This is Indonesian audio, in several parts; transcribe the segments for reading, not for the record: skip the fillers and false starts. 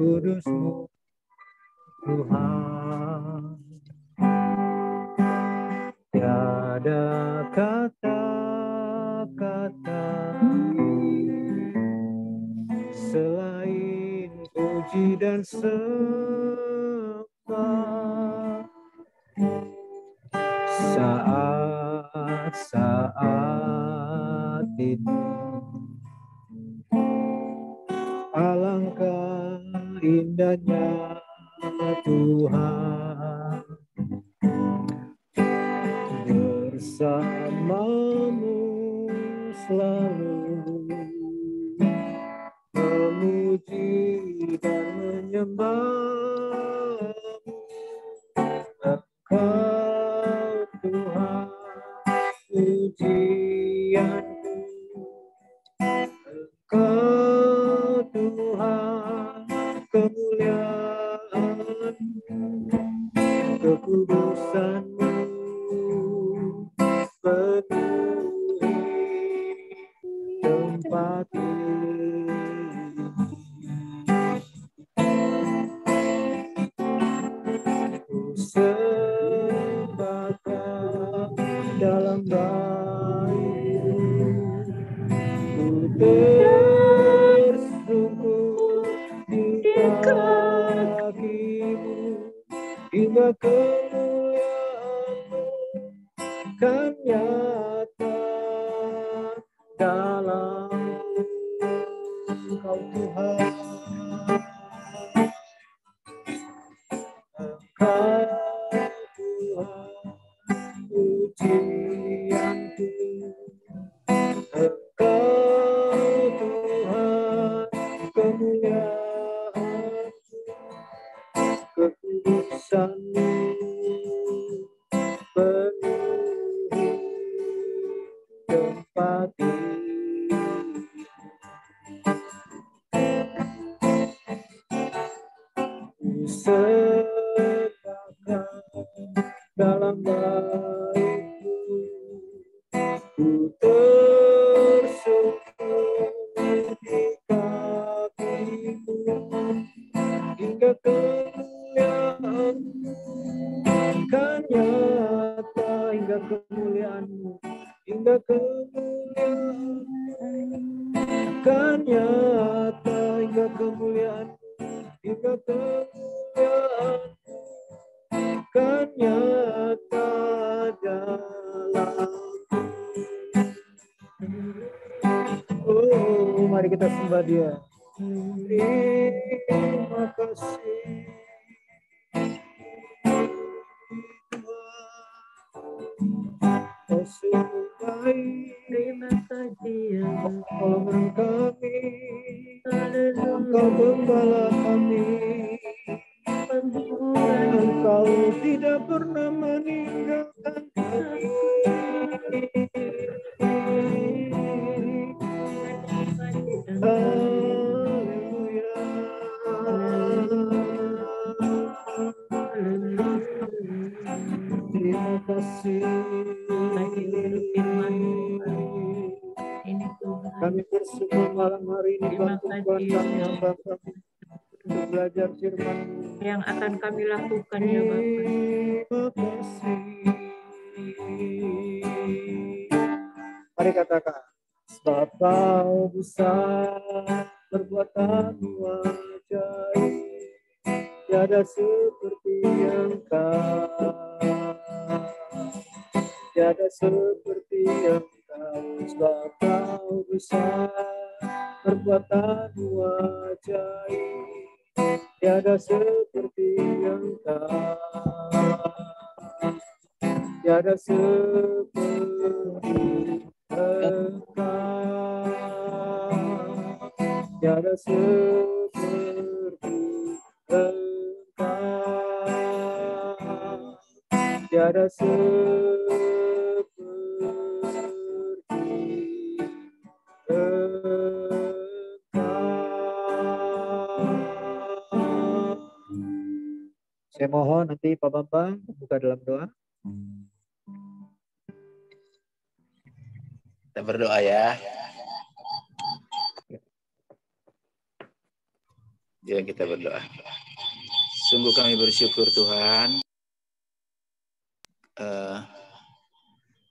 kudus-Mu Tuhan. Tiada kata-kata selain puji dan sembah. Saat-saat ini alangkah indahnya Tuhan bersamamu selalu memuji dan menyembah. Engkau Tuhan pujianku, Engkau Tuhan kemuliaanmu, kekudusan-Mu penuhi tempat ini. Ku sembahkan dalam baik-Mu, ku tersungkur di kaki-Mu, hingga kemuliaan-Mu kan nyata dalam Engkau Tuhan. Engkau Tuhan pujianku, Engkau Tuhan kemuliaanku, kekudusan-Mu penuhi tempat ini. Ku sembahkan dalam baik-Mu, ku tersungkur di kaki-Mu, hingga kemuliaan-Mu kan nyata, hingga kemuliaan-Mu, hingga kemuliaan-Mu kan nyata, hingga kemuliaan-Mu, hingga kemuliaan-Mu kan nyata dalam. Oh, mari kita sembah Dia. Terima kasih Kau sungguh baik. Terima kasih ya Pertolongan kami, Haleluya. Engkau gembala kami. Penghiburan Engkau tidak pernah meninggalkan kami. Haleluya. Terima kasih. Lagi untuk firman-Mu, ini Tuhan. Kami bersyukur malam hari ini Terima Bapa Tuhan kasih kami hamba kami untuk belajar firman-Mu. yang akan kami lakukan ya Bapak. Terima kasih. Mari katakan, sebab Kau besar, perbuatan-Mu ajaib, tiada seperti Engkau, tiada seperti Engkau. Sebab Kau besar, perbuatan-Mu ajaib, tiada seperti Engkau, tiada seperti Engkau, tiada seperti Engkau, tiada seperti Engkau. Saya mohon nanti Pak Bambang buka dalam doa. Kita berdoa ya. Ya, kita berdoa. Sungguh kami bersyukur Tuhan,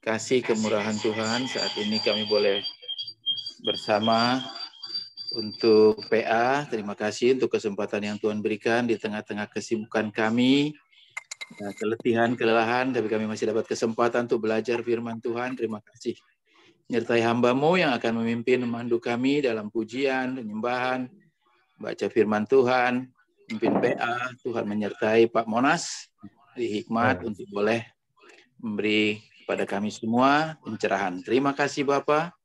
kasih kemurahan Tuhan saat ini kami boleh bersama untuk PA. Terima kasih untuk kesempatan yang Tuhan berikan di tengah-tengah kesibukan kami, keletihan, kelelahan, tapi kami masih dapat kesempatan untuk belajar firman Tuhan. Terima kasih. Menyertai hamba-Mu yang akan memimpin memandu kami dalam pujian, penyembahan, baca firman Tuhan, pimpin PA. Tuhan menyertai Pak Monas di hikmat untuk boleh memberi kepada kami semua pencerahan. Terima kasih Bapak.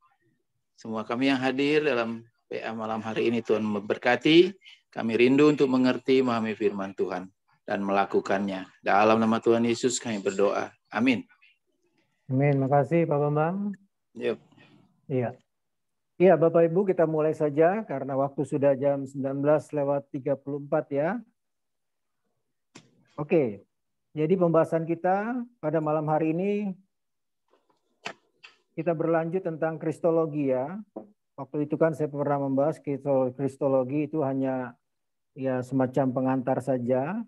Semua kami yang hadir dalam PA malam hari ini Tuhan memberkati. Kami rindu untuk mengerti, memahami firman Tuhan dan melakukannya. Dalam nama Tuhan Yesus kami berdoa. Amin. Amin. Makasih Pak Bambang. Yep. Iya. Iya, Bapak Ibu, kita mulai saja karena waktu sudah jam 19:34 ya. Oke. Jadi pembahasan kita pada malam hari ini kita berlanjut tentang kristologi ya. Waktu itu kan saya pernah membahas kristologi itu hanya ya semacam pengantar saja.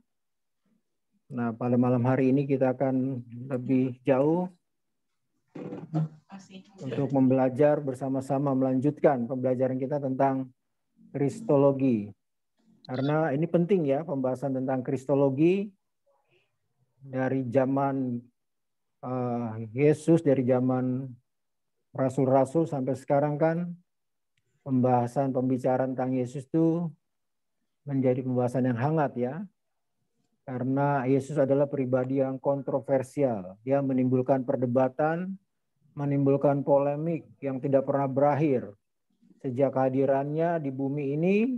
Nah, pada malam hari ini kita akan lebih jauh untuk membelajar bersama-sama, melanjutkan pembelajaran kita tentang kristologi. Karena ini penting ya, pembahasan tentang kristologi dari zaman Yesus, dari zaman rasul-rasul sampai sekarang kan pembicaraan tentang Yesus itu menjadi pembahasan yang hangat ya. Karena Yesus adalah pribadi yang kontroversial. Dia menimbulkan perdebatan, menimbulkan polemik yang tidak pernah berakhir sejak kehadirannya di bumi ini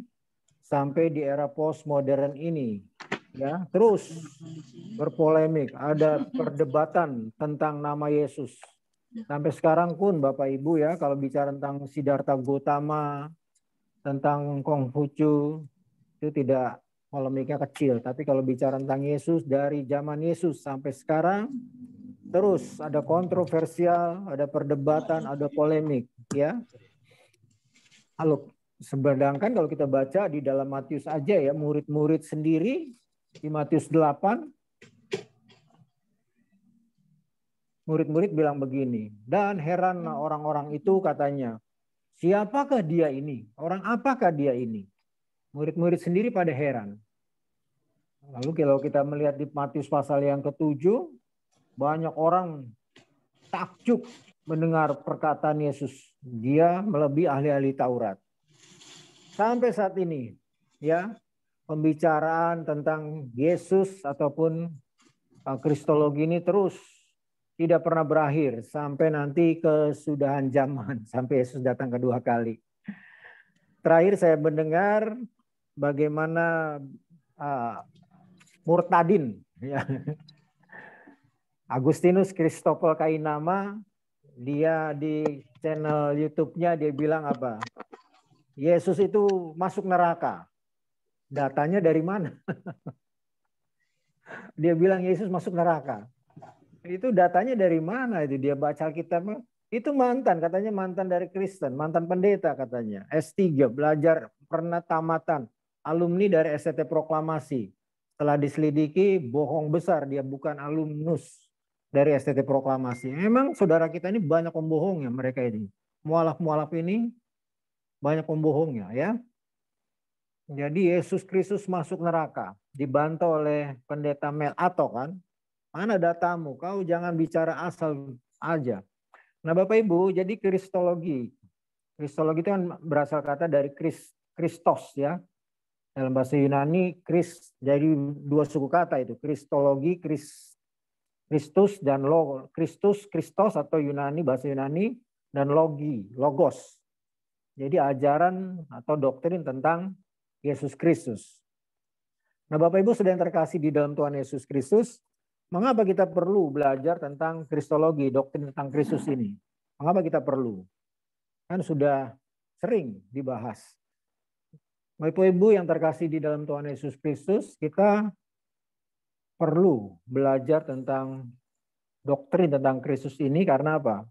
sampai di era postmodern ini ya, terus berpolemik, ada perdebatan tentang nama Yesus sampai sekarang pun Bapak Ibu ya. Kalau bicara tentang Siddhartha Gautama, tentang Konghucu, itu tidak polemiknya kecil, tapi kalau bicara tentang Yesus dari zaman Yesus sampai sekarang terus ada kontroversial, ada perdebatan, ada polemik ya. Lalu sedangkan kalau kita baca di dalam Matius aja ya, murid-murid sendiri di Matius 8, murid-murid bilang begini, dan heran orang-orang itu katanya, siapakah dia ini? Orang apakah dia ini? Murid-murid sendiri pada heran. Lalu kalau kita melihat di Matius pasal yang ke-7, banyak orang takjub mendengar perkataan Yesus. Dia melebihi ahli-ahli Taurat. Sampai saat ini, ya, pembicaraan tentang Yesus ataupun kristologi ini terus tidak pernah berakhir sampai nanti kesudahan zaman, sampai Yesus datang kedua kali. Terakhir saya mendengar bagaimana Murtadin, ya. Agustinus Christopher Kainama, dia di channel YouTube-nya dia bilang apa? Yesus itu masuk neraka. Datanya dari mana? Dia bilang Yesus masuk neraka. Itu datanya dari mana itu? Dia baca Alkitab. Itu mantan, katanya mantan dari Kristen, mantan pendeta katanya. S3, belajar pernah tamatan, alumni dari STT Proklamasi. Setelah diselidiki, bohong besar, dia bukan alumnus dari STT Proklamasi. Memang saudara kita ini banyak pembohongnya mereka ini. Mualaf-mualaf ini banyak pembohongnya ya. Jadi Yesus Kristus masuk neraka, dibantah oleh pendeta Mel Ato kan. Mana datamu? Kau jangan bicara asal aja. Nah Bapak Ibu, jadi kristologi. Kristologi itu kan berasal kata dari Kristos ya. Dalam bahasa Yunani, jadi dua suku kata itu. Kristologi, Kristus dan Kristos atau Yunani, bahasa Yunani, dan logos. Jadi ajaran atau doktrin tentang Yesus Kristus. Nah Bapak Ibu sudah yang terkasih di dalam Tuhan Yesus Kristus, mengapa kita perlu belajar tentang kristologi, doktrin tentang Kristus ini? Mengapa kita perlu? Kan sudah sering dibahas. Bapak Ibu yang terkasih di dalam Tuhan Yesus Kristus, kita perlu belajar tentang doktrin tentang Kristus ini karena apa?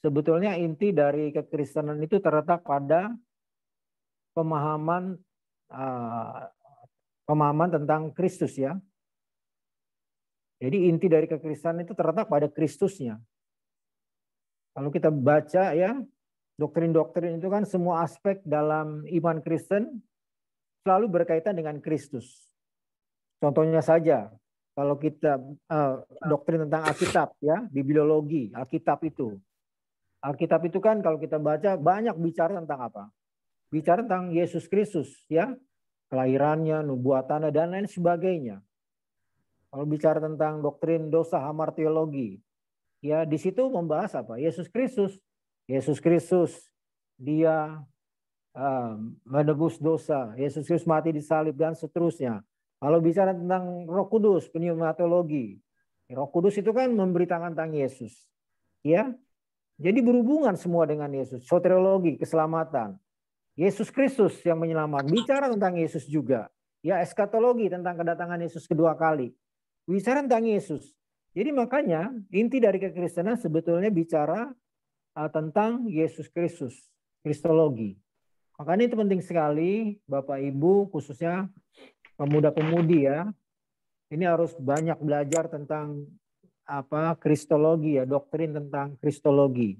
Sebetulnya inti dari kekristenan itu terletak pada pemahaman pemahaman tentang Kristus ya. Jadi inti dari kekristenan itu terletak pada Kristusnya. Kalau kita baca ya, doktrin-doktrin itu kan semua aspek dalam iman Kristen selalu berkaitan dengan Kristus. Contohnya saja, kalau kita doktrin tentang Alkitab ya, bibliologi, Alkitab itu. Alkitab itu kan kalau kita baca banyak bicara tentang apa? Bicara tentang Yesus Kristus ya, kelahirannya, nubuatannya dan lain sebagainya. Kalau bicara tentang doktrin dosa hamartiologi, ya di situ membahas apa? Yesus Kristus. Yesus Kristus dia menebus dosa. Yesus Kristus mati di salib dan seterusnya. Kalau bicara tentang Roh Kudus, pneumatologi, Roh Kudus itu kan memberitakan tentang Yesus. Ya, jadi berhubungan semua dengan Yesus. Soteriologi, keselamatan. Yesus Kristus yang menyelamatkan. Bicara tentang Yesus juga. Ya, eskatologi tentang kedatangan Yesus kedua kali. Bicara tentang Yesus. Jadi makanya inti dari kekristenan sebetulnya bicara tentang Yesus Kristus, kristologi. Makanya itu penting sekali Bapak Ibu khususnya pemuda-pemudi ya. Ini harus banyak belajar tentang apa kristologi ya, doktrin tentang kristologi.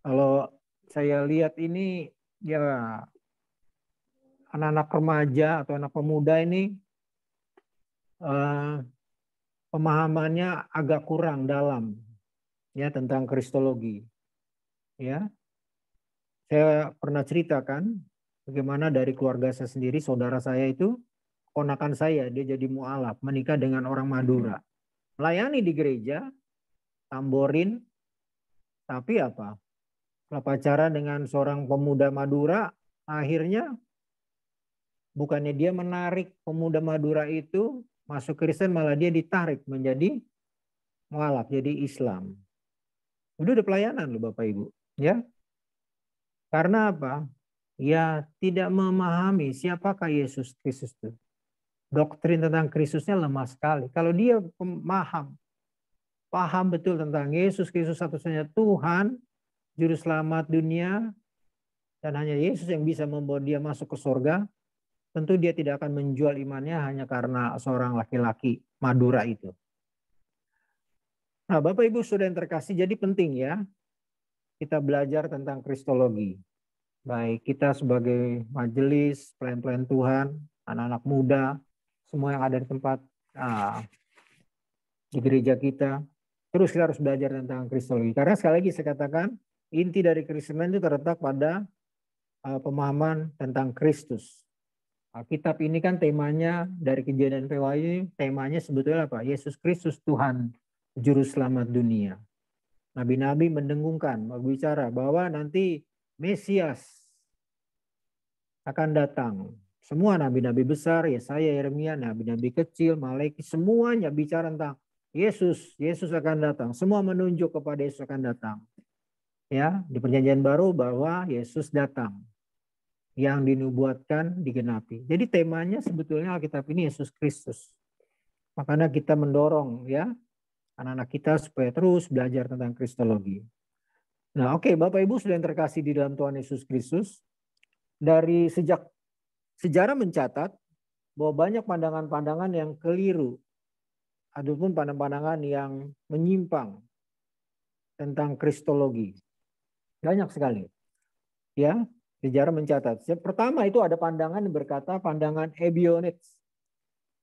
Kalau saya lihat ini ya anak-anak remaja atau anak pemuda ini pemahamannya agak kurang dalam ya tentang kristologi. Ya. Saya pernah ceritakan bagaimana dari keluarga saya sendiri, saudara saya itu ponakan saya, dia jadi mualaf, menikah dengan orang Madura. Melayani di gereja, tamborin, tapi apa? Setelah pacaran dengan seorang pemuda Madura, akhirnya bukannya dia menarik pemuda Madura itu masuk Kristen, malah dia ditarik menjadi mualaf, jadi Islam. Udah pelayanan loh Bapak Ibu, ya. Karena apa? Ya tidak memahami siapakah Yesus Kristus itu. Doktrin tentang Kristusnya lemah sekali. Kalau dia paham betul tentang Yesus Kristus satu-satunya Tuhan, Juru Selamat dunia, dan hanya Yesus yang bisa membawa dia masuk ke surga, tentu dia tidak akan menjual imannya hanya karena seorang laki-laki Madura itu. Nah Bapak Ibu Saudara yang terkasih, jadi penting ya kita belajar tentang kristologi. Baik kita sebagai majelis, pelayan-pelayan Tuhan, anak-anak muda, semua yang ada di tempat di gereja kita, terus kita harus belajar tentang kristologi. Karena sekali lagi saya katakan, inti dari Kristen itu terletak pada pemahaman tentang Kristus. Kitab ini kan temanya dari Kejadian Wahyu, temanya sebetulnya apa? Yesus Kristus Tuhan, Juru Selamat dunia. Nabi-nabi mendengungkan, berbicara bahwa nanti Mesias akan datang. Semua nabi-nabi besar, Yesaya, Yeremia, nabi-nabi kecil, Malaikat, semuanya bicara tentang Yesus. Yesus akan datang. Semua menunjuk kepada Yesus akan datang. Ya, di Perjanjian Baru bahwa Yesus datang. Yang dinubuatkan digenapi. Jadi temanya sebetulnya Alkitab ini Yesus Kristus. Makanya kita mendorong ya anak-anak kita supaya terus belajar tentang kristologi. Nah, oke, Bapak Ibu sudah yang terkasih di dalam Tuhan Yesus Kristus, dari sejak sejarah mencatat bahwa banyak pandangan-pandangan yang keliru, ataupun pandangan-pandangan yang menyimpang tentang kristologi. Banyak sekali. Ya, sejarah mencatat. Pertama itu ada pandangan yang berkata pandangan Ebionit.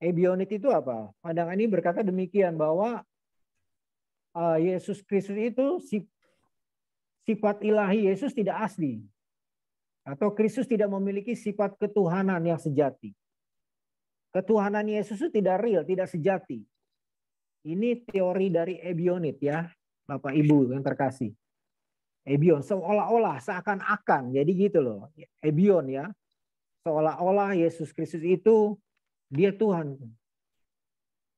Ebionit itu apa? Pandangan ini berkata demikian bahwa Yesus Kristus itu sifat ilahi Yesus tidak asli. Atau Kristus tidak memiliki sifat ketuhanan yang sejati. Ketuhanan Yesus itu tidak real, tidak sejati. Ini teori dari Ebionit ya, Bapak Ibu yang terkasih. Ebion, seolah-olah, seakan-akan, jadi gitu loh. Ebion ya, seolah-olah Yesus Kristus itu dia Tuhan.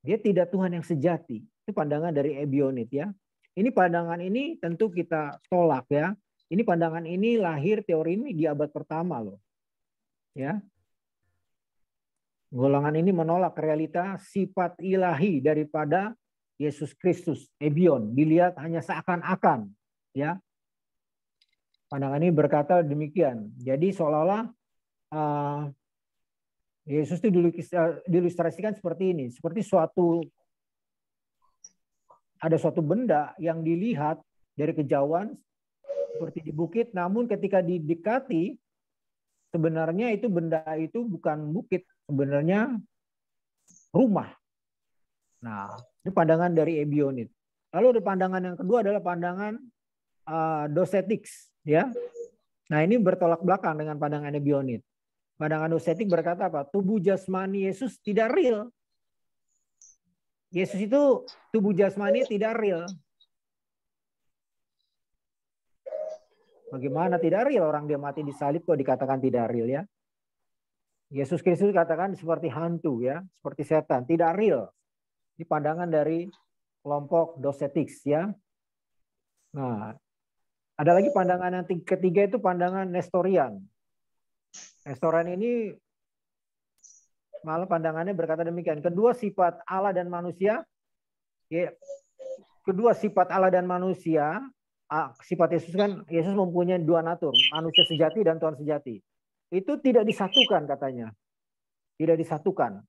Dia tidak Tuhan yang sejati. Itu pandangan dari Ebionit ya. Ini pandangan ini tentu kita tolak ya. Ini pandangan ini lahir teori ini di abad pertama loh. Ya. Golongan ini menolak realita sifat ilahi daripada Yesus Kristus. Ebion, dilihat hanya seakan-akan ya. Pandangan ini berkata demikian. Jadi seolah-olah Yesus itu diilustrasikan seperti ini, seperti ada suatu benda yang dilihat dari kejauhan seperti di bukit, namun ketika didekati sebenarnya itu benda itu bukan bukit, sebenarnya rumah. Nah, ini pandangan dari Ebionit. Lalu ada pandangan yang kedua adalah pandangan Docetics, ya. Nah, ini bertolak belakang dengan pandangan Ebionit. Pandangan Docetic berkata apa? Tubuh jasmani Yesus tidak real. Yesus itu tubuh jasmani tidak real. Bagaimana tidak real? Orang dia mati disalib kok dikatakan tidak real, ya. Yesus Kristus dikatakan seperti hantu, ya, seperti setan, tidak real. Ini pandangan dari kelompok Docetics, ya. Nah, ada lagi pandangan yang ketiga itu pandangan Nestorian. Nestorian ini malah pandangannya berkata demikian. Kedua sifat Allah dan manusia, ya, sifat Yesus kan, Yesus mempunyai dua natur, manusia sejati dan Tuhan sejati. Itu tidak disatukan katanya. Tidak disatukan.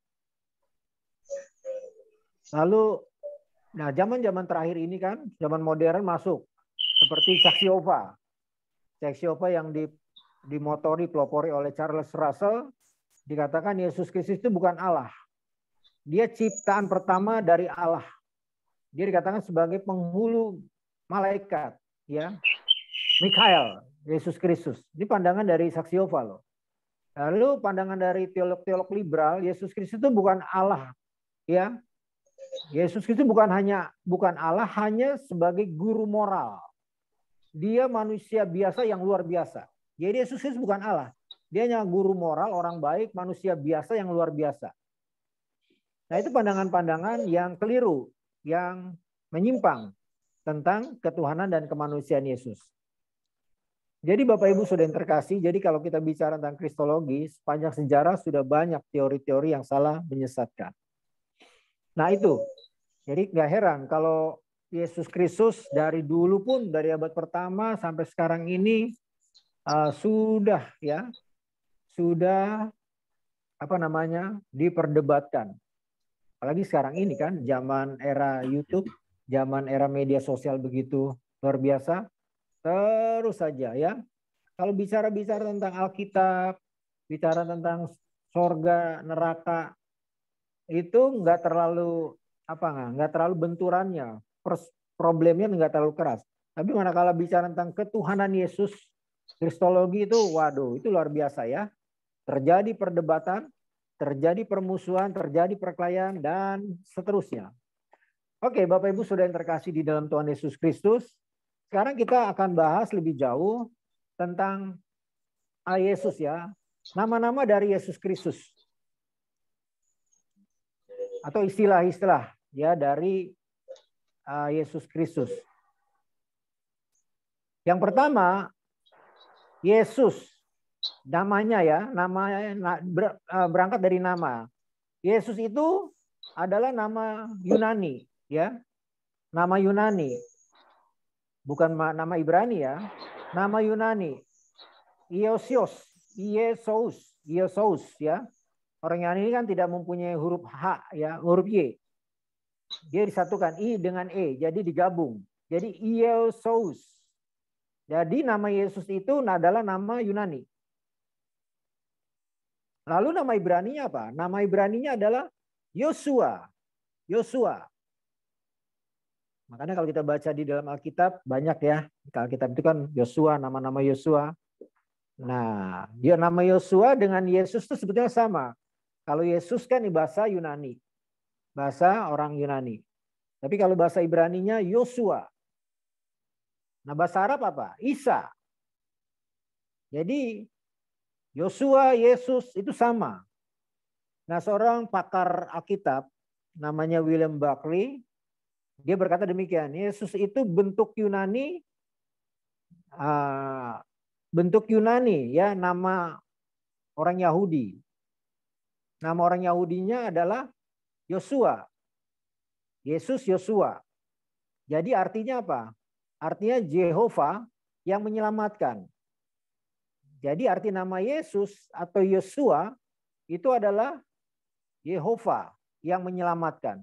Lalu, nah zaman-zaman terakhir ini kan, zaman modern masuk. Seperti saksi Yehova. Saksi Yehova yang dimotori, pelopori oleh Charles Russell, dikatakan Yesus Kristus itu bukan Allah. Dia ciptaan pertama dari Allah. Dia dikatakan sebagai penghulu malaikat, ya. Mikael, Yesus Kristus. Ini pandangan dari saksi Yehova loh. Lalu pandangan dari teolog-teolog liberal, Yesus Kristus itu bukan Allah, ya. Yesus Kristus bukan Allah hanya sebagai guru moral. Dia manusia biasa yang luar biasa. Jadi Yesus Kristus bukan Allah. Dia hanya guru moral, orang baik, manusia biasa yang luar biasa. Nah, itu pandangan-pandangan yang keliru, yang menyimpang tentang ketuhanan dan kemanusiaan Yesus. Jadi Bapak Ibu sudah yang terkasih, jadi kalau kita bicara tentang kristologi, sepanjang sejarah sudah banyak teori-teori yang salah menyesatkan. Nah itu, jadi nggak heran kalau Yesus Kristus dari dulu pun, dari abad pertama sampai sekarang ini, sudah diperdebatkan. Apalagi sekarang ini kan zaman era YouTube, zaman era media sosial begitu luar biasa. Terus saja, ya. Kalau bicara tentang Alkitab, bicara tentang sorga, neraka, itu nggak terlalu benturannya, problemnya nggak terlalu keras. Tapi manakala bicara tentang ketuhanan Yesus, kristologi itu, waduh, itu luar biasa, ya. Terjadi perdebatan, terjadi permusuhan, terjadi perkelahian, dan seterusnya. Oke, Bapak Ibu sudah yang terkasih di dalam Tuhan Yesus Kristus. Sekarang kita akan bahas lebih jauh tentang Yesus, ya. Nama-nama dari Yesus Kristus. Atau istilah-istilah, ya, dari Yesus Kristus. Yang pertama, Yesus, namanya, ya, berangkat dari nama. Yesus itu adalah nama Yunani, ya, nama Yunani, bukan nama Ibrani, ya, nama Yunani. Iesos, ya. Orang Yunani ini kan tidak mempunyai huruf H, ya, huruf Y. Dia disatukan I dengan E, jadi digabung. Jadi Iesos. Jadi nama Yesus itu adalah nama Yunani. Lalu nama Ibraninya apa? Nama Ibraninya adalah Yosua. Makanya kalau kita baca di dalam Alkitab banyak, ya. Alkitab itu kan Yosua, nama-nama Yosua. Nah, dia nama Yosua dengan Yesus itu sebetulnya sama. Kalau Yesus kan di bahasa Yunani. Bahasa orang Yunani. Tapi kalau bahasa Ibraninya Yosua. Nah, bahasa Arab apa? Isa. Jadi Yosua, Yesus itu sama. Nah, seorang pakar Alkitab namanya William Buckley, dia berkata demikian, Yesus itu bentuk Yunani, ya, nama orang Yahudi. Nama orang Yahudinya adalah Yosua. Yesus Yosua. Jadi artinya apa? Artinya Jehovah yang menyelamatkan. Jadi arti nama Yesus atau Yosua itu adalah Yehova yang menyelamatkan.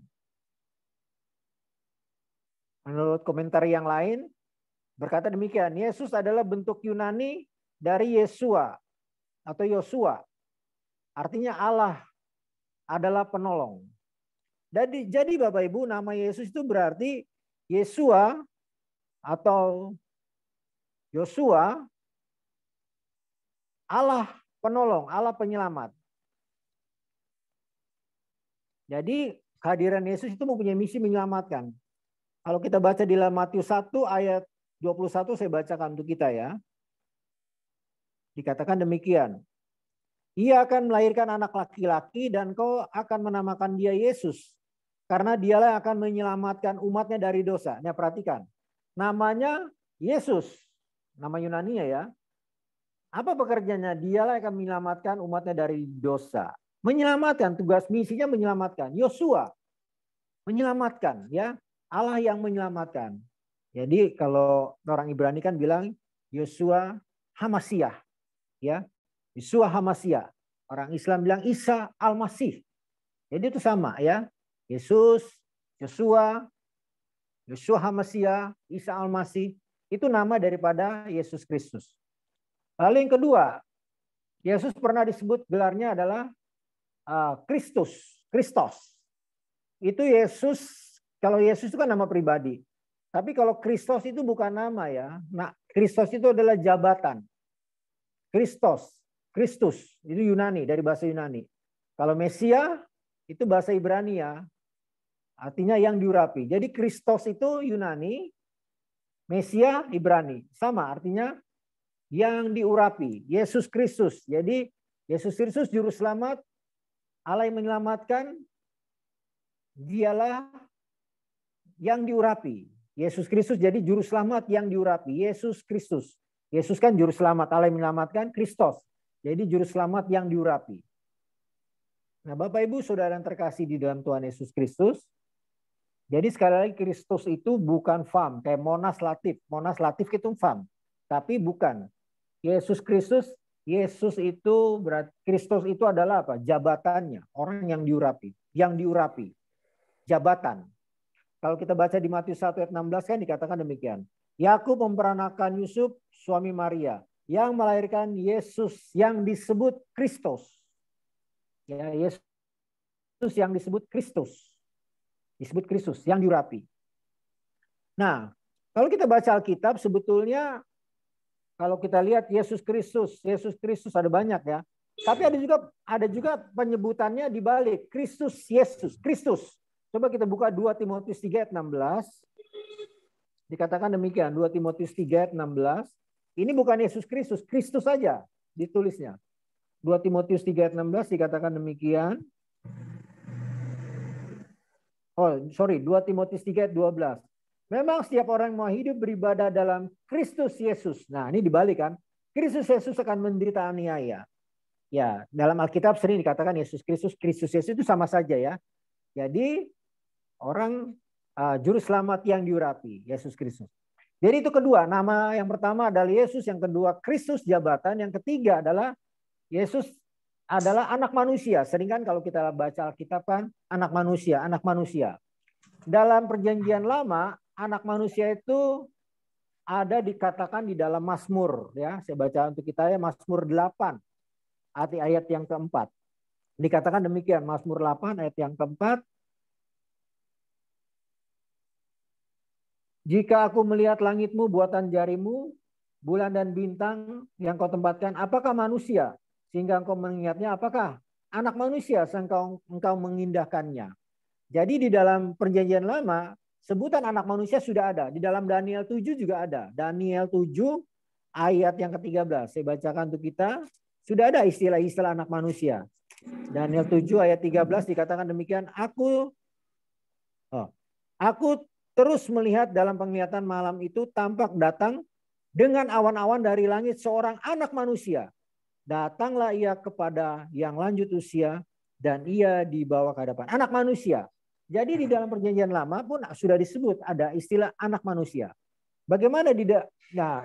Menurut komentar yang lain berkata demikian, Yesus adalah bentuk Yunani dari Yesua atau Yosua. Artinya Allah adalah penolong. Jadi Bapak Ibu, nama Yesus itu berarti Yesua atau Yosua, Allah penolong, Allah penyelamat. Jadi kehadiran Yesus itu mempunyai misi menyelamatkan. Kalau kita baca di dalam Matius 1 ayat 21, saya bacakan untuk kita ya. Dikatakan demikian. Ia akan melahirkan anak laki-laki dan kau akan menamakan dia Yesus. Karena dialah yang akan menyelamatkan umatnya dari dosa. Nah, perhatikan. Namanya Yesus. Nama Yunaninya ya. Apa pekerjaannya? Dialah yang akan menyelamatkan umatnya dari dosa. Menyelamatkan, tugas misinya menyelamatkan. Yosua menyelamatkan ya. Allah yang menyelamatkan. Jadi kalau orang Ibrani kan bilang Yosua Hamasiah. Ya. Yosua Hamasiah. Orang Islam bilang Isa Al-Masih. Jadi itu sama ya. Yesus, Yosua, Yosua Hamasiah, Isa Al-Masih. Itu nama daripada Yesus Kristus. Lalu yang kedua, Yesus pernah disebut gelarnya adalah Kristus. Itu Yesus, kalau Yesus itu kan nama pribadi. Tapi kalau Kristus itu bukan nama ya. Nah, Kristus itu adalah jabatan. Kristus, itu Yunani, dari bahasa Yunani. Kalau Mesia, itu bahasa Ibrani ya. Artinya yang diurapi. Jadi Kristus itu Yunani, Mesia Ibrani. Sama artinya yang diurapi. Yesus Kristus. Jadi Yesus Kristus juru selamat, Allah yang menyelamatkan, dialah yang diurapi. Yesus Kristus jadi juru selamat yang diurapi. Yesus Kristus. Yesus kan juru selamat, Allah yang menyelamatkan, Kristus. Jadi juru selamat yang diurapi. Nah, Bapak Ibu Saudara yang terkasih di dalam Tuhan Yesus Kristus. Jadi sekali lagi Kristus itu bukan fam, kayak Monas Latif. Monas Latif itu fam. Tapi bukan. Yesus Kristus, Yesus itu berarti Kristus itu adalah apa? Jabatannya, orang yang diurapi, jabatan. Kalau kita baca di Matius 1 ayat 16 kan dikatakan demikian. Yakub memperanakan Yusuf, suami Maria, yang melahirkan Yesus yang disebut Kristus. Ya, Yesus yang disebut Kristus. Disebut Kristus, yang diurapi. Nah, kalau kita baca Alkitab sebetulnya kalau kita lihat Yesus Kristus ada banyak ya. Tapi ada juga penyebutannya di balik Kristus Yesus, Kristus. Coba kita buka 2 Timotius 3 ayat 16. Dikatakan demikian, 2 Timotius 3 ayat 16. Ini bukan Yesus Kristus, Kristus saja ditulisnya. 2 Timotius 3 ayat 16 dikatakan demikian. 2 Timotius 3 ayat 12. Memang setiap orang yang mau hidup beribadah dalam Kristus Yesus. Nah, ini dibalik kan. Kristus Yesus akan menderita aniaya. Ya, dalam Alkitab sering dikatakan Yesus Kristus Yesus itu sama saja ya. Jadi orang juru selamat yang diurapi, Yesus Kristus. Jadi itu kedua, nama yang pertama adalah Yesus, yang kedua Kristus jabatan, yang ketiga adalah Yesus adalah anak manusia. Sering kan kalau kita baca Alkitab kan anak manusia. Dalam perjanjian lama, anak manusia itu ada dikatakan di dalam Mazmur ya. Saya baca untuk kita ya, Mazmur 8 ayat yang keempat. Dikatakan demikian, Mazmur 8 ayat yang keempat. Jika aku melihat langitmu, buatan jarimu, bulan dan bintang yang kau tempatkan, apakah manusia? Sehingga engkau mengingatnya, apakah anak manusia sehingga engkau mengindahkannya? Jadi di dalam perjanjian lama, sebutan anak manusia sudah ada. Di dalam Daniel 7 juga ada. Daniel 7 ayat yang ke-13. Saya bacakan untuk kita. Sudah ada istilah-istilah anak manusia. Daniel 7 ayat 13 dikatakan demikian. Aku terus melihat dalam penglihatan malam itu tampak datang dengan awan-awan dari langit seorang anak manusia. Datanglah ia kepada yang lanjut usia dan ia dibawa ke hadapan. Anak manusia. Jadi di dalam perjanjian lama pun sudah disebut ada istilah anak manusia. Bagaimana di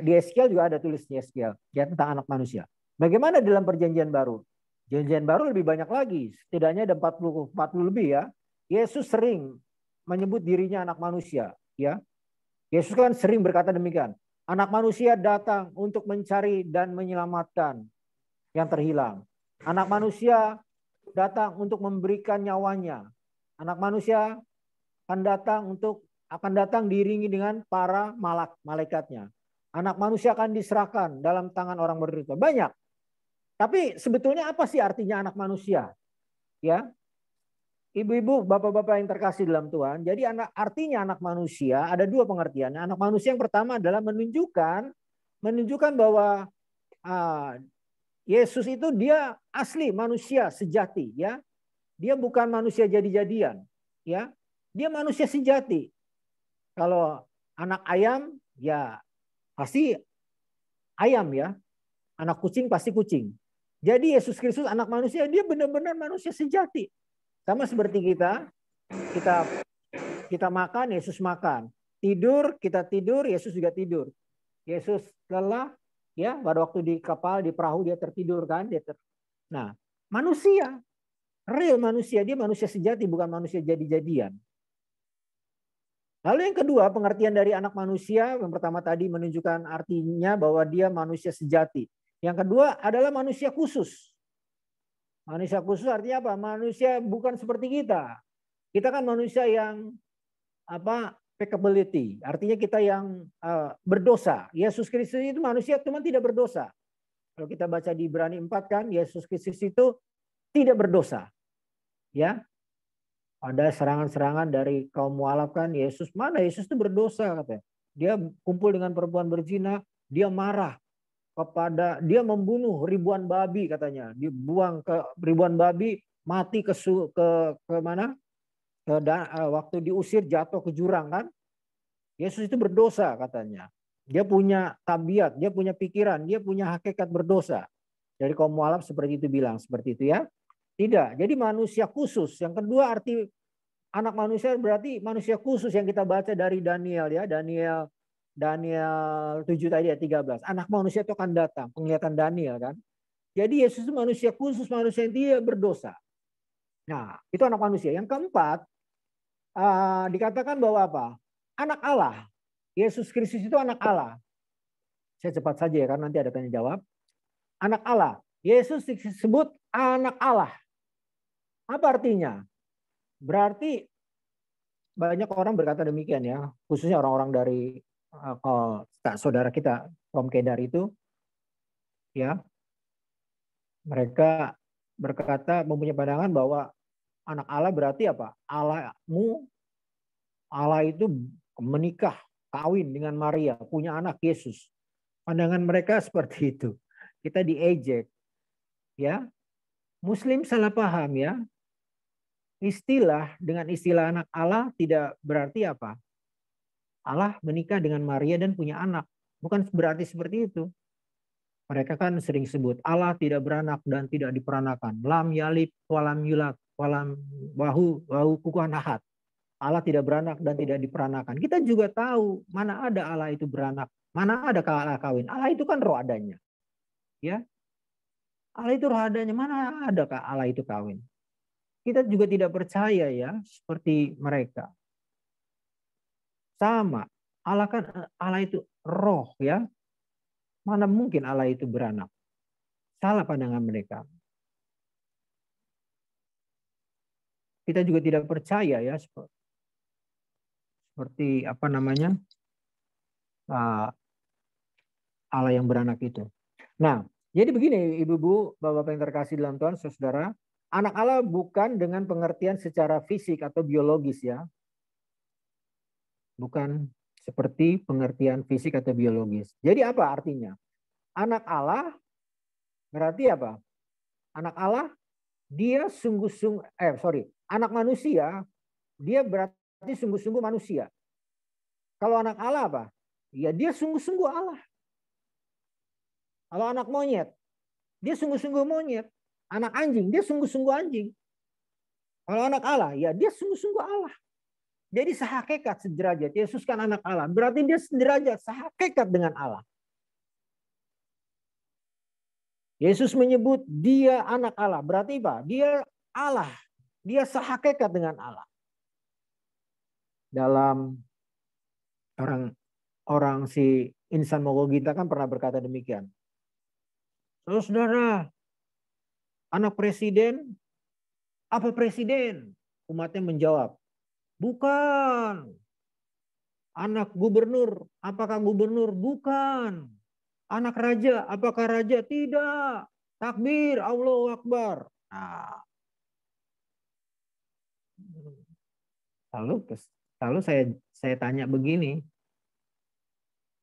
Ezekiel juga ada tulis di Ezekiel ya, tentang anak manusia. Bagaimana dalam perjanjian baru? Perjanjian baru lebih banyak lagi, setidaknya ada 40 lebih ya. Yesus sering menyebut dirinya anak manusia, ya. Yesus kan sering berkata demikian. Anak manusia datang untuk mencari dan menyelamatkan yang terhilang. Anak manusia datang untuk memberikan nyawanya. Anak manusia akan datang diiringi dengan para malaikatnya. Anak manusia akan diserahkan dalam tangan orang berdosa. Banyak. Tapi sebetulnya apa sih artinya anak manusia? Ya, ibu-ibu, bapak-bapak yang terkasih dalam Tuhan. Jadi artinya anak manusia ada dua pengertian. Anak manusia yang pertama adalah menunjukkan bahwa Yesus itu dia asli manusia sejati, ya. Dia bukan manusia jadi-jadian, ya. Dia manusia sejati. Kalau anak ayam, ya pasti ayam, ya. Anak kucing pasti kucing. Jadi Yesus Kristus anak manusia, dia benar-benar manusia sejati. Sama seperti kita makan, Yesus makan. Tidur, kita tidur, Yesus juga tidur. Yesus lelah, ya, pada waktu di kapal, di perahu dia tertidur kan. Nah, manusia, real manusia, dia manusia sejati, bukan manusia jadi-jadian. Lalu yang kedua, pengertian dari anak manusia, yang pertama tadi menunjukkan artinya bahwa dia manusia sejati. Yang kedua adalah manusia khusus. Manusia khusus artinya apa? Manusia bukan seperti kita. Kita kan manusia yang peccability. Artinya kita yang berdosa. Yesus Kristus itu manusia cuma tidak berdosa. Kalau kita baca di Ibrani 4 kan, Yesus Kristus itu tidak berdosa. Ya. Ada serangan-serangan dari kaum mualaf kan, Yesus itu berdosa katanya. Dia kumpul dengan perempuan berzina, dia marah. Dia membunuh ribuan babi katanya, dibuang ke ribuan babi, mati ke mana? Waktu diusir jatuh ke jurang kan. Yesus itu berdosa katanya. Dia punya tabiat, dia punya pikiran, dia punya hakikat berdosa. Dari kaum mualaf seperti itu bilang, seperti itu ya. Tidak, jadi manusia khusus. Yang kedua arti anak manusia berarti manusia khusus yang kita baca dari Daniel ya, Daniel 7 tadi ayat 13. Anak manusia itu akan datang, penglihatan Daniel kan. Jadi Yesus itu manusia khusus, manusia yang tidak berdosa. Nah, itu anak manusia. Yang keempat, dikatakan bahwa apa? Anak Allah. Yesus Kristus itu anak Allah. Saya cepat saja ya, karena nanti ada tanya jawab. Anak Allah. Yesus disebut anak Allah. Apa artinya? Berarti banyak orang berkata demikian ya, khususnya orang-orang dari saudara kita Tom Kedar itu, ya, mereka berkata mempunyai pandangan bahwa anak Allah berarti apa? Allah itu menikah, kawin dengan Maria, punya anak Yesus. Pandangan mereka seperti itu. Kita diejek, ya. Muslim salah paham ya. Dengan istilah anak Allah tidak berarti apa? Allah menikah dengan Maria dan punya anak. Bukan berarti seperti itu. Mereka kan sering sebut Allah tidak beranak dan tidak diperanakan. Lam yalid walam yulad walam wahu kukuhan ahad. Allah tidak beranak dan tidak diperanakan. Kita juga tahu mana ada Allah itu beranak, mana ada Allah kawin. Allah itu kan roh adanya. Ya. Allah itu roh adanya, mana ada Allah itu kawin. Kita juga tidak percaya ya seperti mereka. Sama, Allah itu roh ya. Mana mungkin Allah itu beranak? Salah pandangan mereka. Kita juga tidak percaya ya seperti apa namanya? Allah yang beranak itu. Nah, jadi begini ibu-ibu, bapak-bapak yang terkasih dalam Tuhan, saudara, anak Allah bukan dengan pengertian secara fisik atau biologis ya. Bukan seperti pengertian fisik atau biologis. Jadi apa artinya? Anak Allah berarti apa? Anak Allah dia anak manusia dia berarti sungguh-sungguh manusia. Kalau anak Allah apa? Ya dia sungguh-sungguh Allah. Kalau anak monyet, dia sungguh-sungguh monyet. Anak anjing, dia sungguh-sungguh anjing. Kalau anak Allah, ya dia sungguh-sungguh Allah. Jadi sehakikat, sederajat. Yesus kan anak Allah. Berarti dia sederajat, sehakikat dengan Allah. Yesus menyebut dia anak Allah. Berarti apa? Dia Allah. Dia sehakikat dengan Allah. Dalam orang si Insan Mogogita kan pernah berkata demikian. Saudara, anak presiden, apa presiden? Umatnya menjawab, bukan. Anak gubernur, apakah gubernur? Bukan. Anak raja, apakah raja? Tidak. Takbir, Allahu Akbar. Nah, lalu saya tanya begini,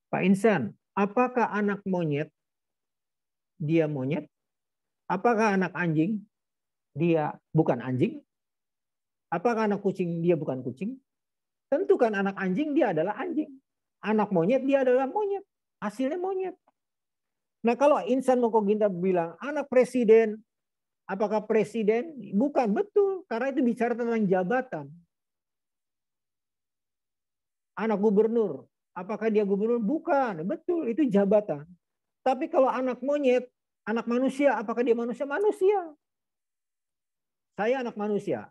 Pak Insan, apakah anak monyet dia monyet? Apakah anak anjing dia bukan anjing? Apakah anak kucing dia bukan kucing? Tentu kan anak anjing dia adalah anjing. Anak monyet dia adalah monyet. Hasilnya monyet. Nah kalau Insan Mogogita bilang anak presiden, apakah presiden? Bukan, betul. Karena itu bicara tentang jabatan. Anak gubernur, apakah dia gubernur? Bukan, betul. Itu jabatan. Tapi kalau anak monyet, anak manusia, apakah dia manusia? Manusia. Saya anak manusia.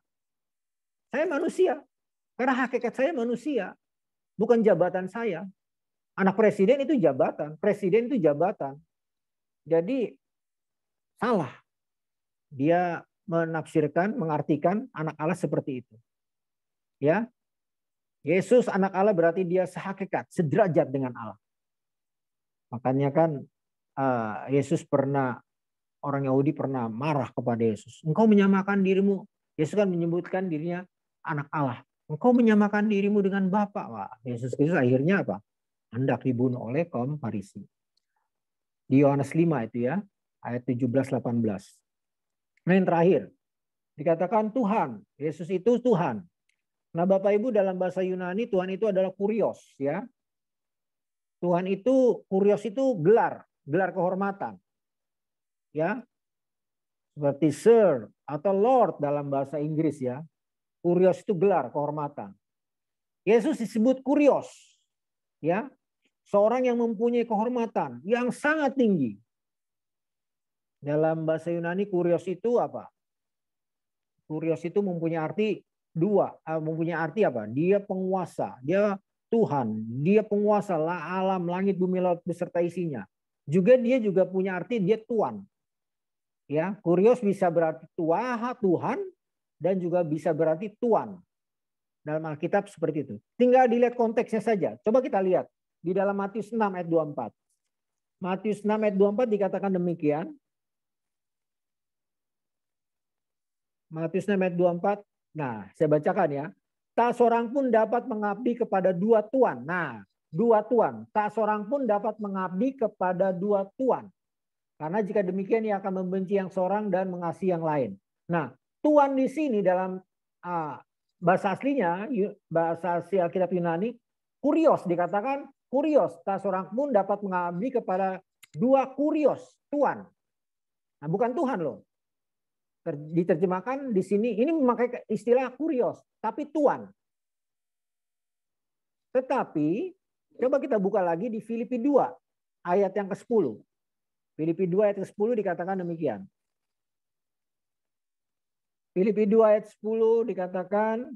Saya manusia. Karena hakikat saya manusia. Bukan jabatan saya. Anak presiden itu jabatan. Presiden itu jabatan. Jadi salah. Dia menafsirkan, mengartikan anak Allah seperti itu. Ya. Yesus anak Allah berarti dia sehakikat, sederajat dengan Allah. Makanya kan Yesus pernah, orang Yahudi pernah marah kepada Yesus. Engkau menyamakan dirimu. Yesus kan menyebutkan dirinya anak Allah. Engkau menyamakan dirimu dengan Bapa. Wah, Yesus Kristus akhirnya apa? Hendak dibunuh oleh kaum Farisi. Di Yohanes 5 itu ya, ayat 17-18. Nah yang terakhir, dikatakan Tuhan. Yesus itu Tuhan. Nah Bapak Ibu dalam bahasa Yunani Tuhan itu adalah kurios ya. Tuhan itu, kurios itu gelar kehormatan. Ya. Seperti Sir atau Lord dalam bahasa Inggris ya. Kurios itu gelar kehormatan. Yesus disebut kurios. Ya. Seorang yang mempunyai kehormatan yang sangat tinggi. Dalam bahasa Yunani kurios itu apa? Kurios itu mempunyai arti dua. Mempunyai arti apa? Dia penguasa. Dia Tuhan. Dia penguasa alam, langit, bumi, laut beserta isinya. Juga dia juga punya arti dia Tuan. Ya, kurios bisa berarti Tuhan dan juga bisa berarti Tuan. Dalam Alkitab seperti itu. Tinggal dilihat konteksnya saja. Coba kita lihat di dalam Matius 6 ayat 24. Matius 6 ayat 24 dikatakan demikian. Matius 6 ayat 24. Nah, saya bacakan ya. Tak seorang pun dapat mengabdi kepada dua tuan. Nah, dua tuan. Tak seorang pun dapat mengabdi kepada dua tuan. Karena jika demikian ia akan membenci yang seorang dan mengasihi yang lain. Nah, tuan di sini dalam bahasa aslinya, bahasa asli Alkitab Yunani, kurios dikatakan kurios. Tak seorang pun dapat mengabdi kepada dua kurios, tuan. Nah, bukan Tuhan loh. Diterjemahkan di sini, ini memakai istilah kurios, tapi tuan. Tetapi, coba kita buka lagi di Filipi 2, ayat yang ke-10. Filipi 2 ayat ke-10 dikatakan demikian. Filipi 2 ayat 10 dikatakan,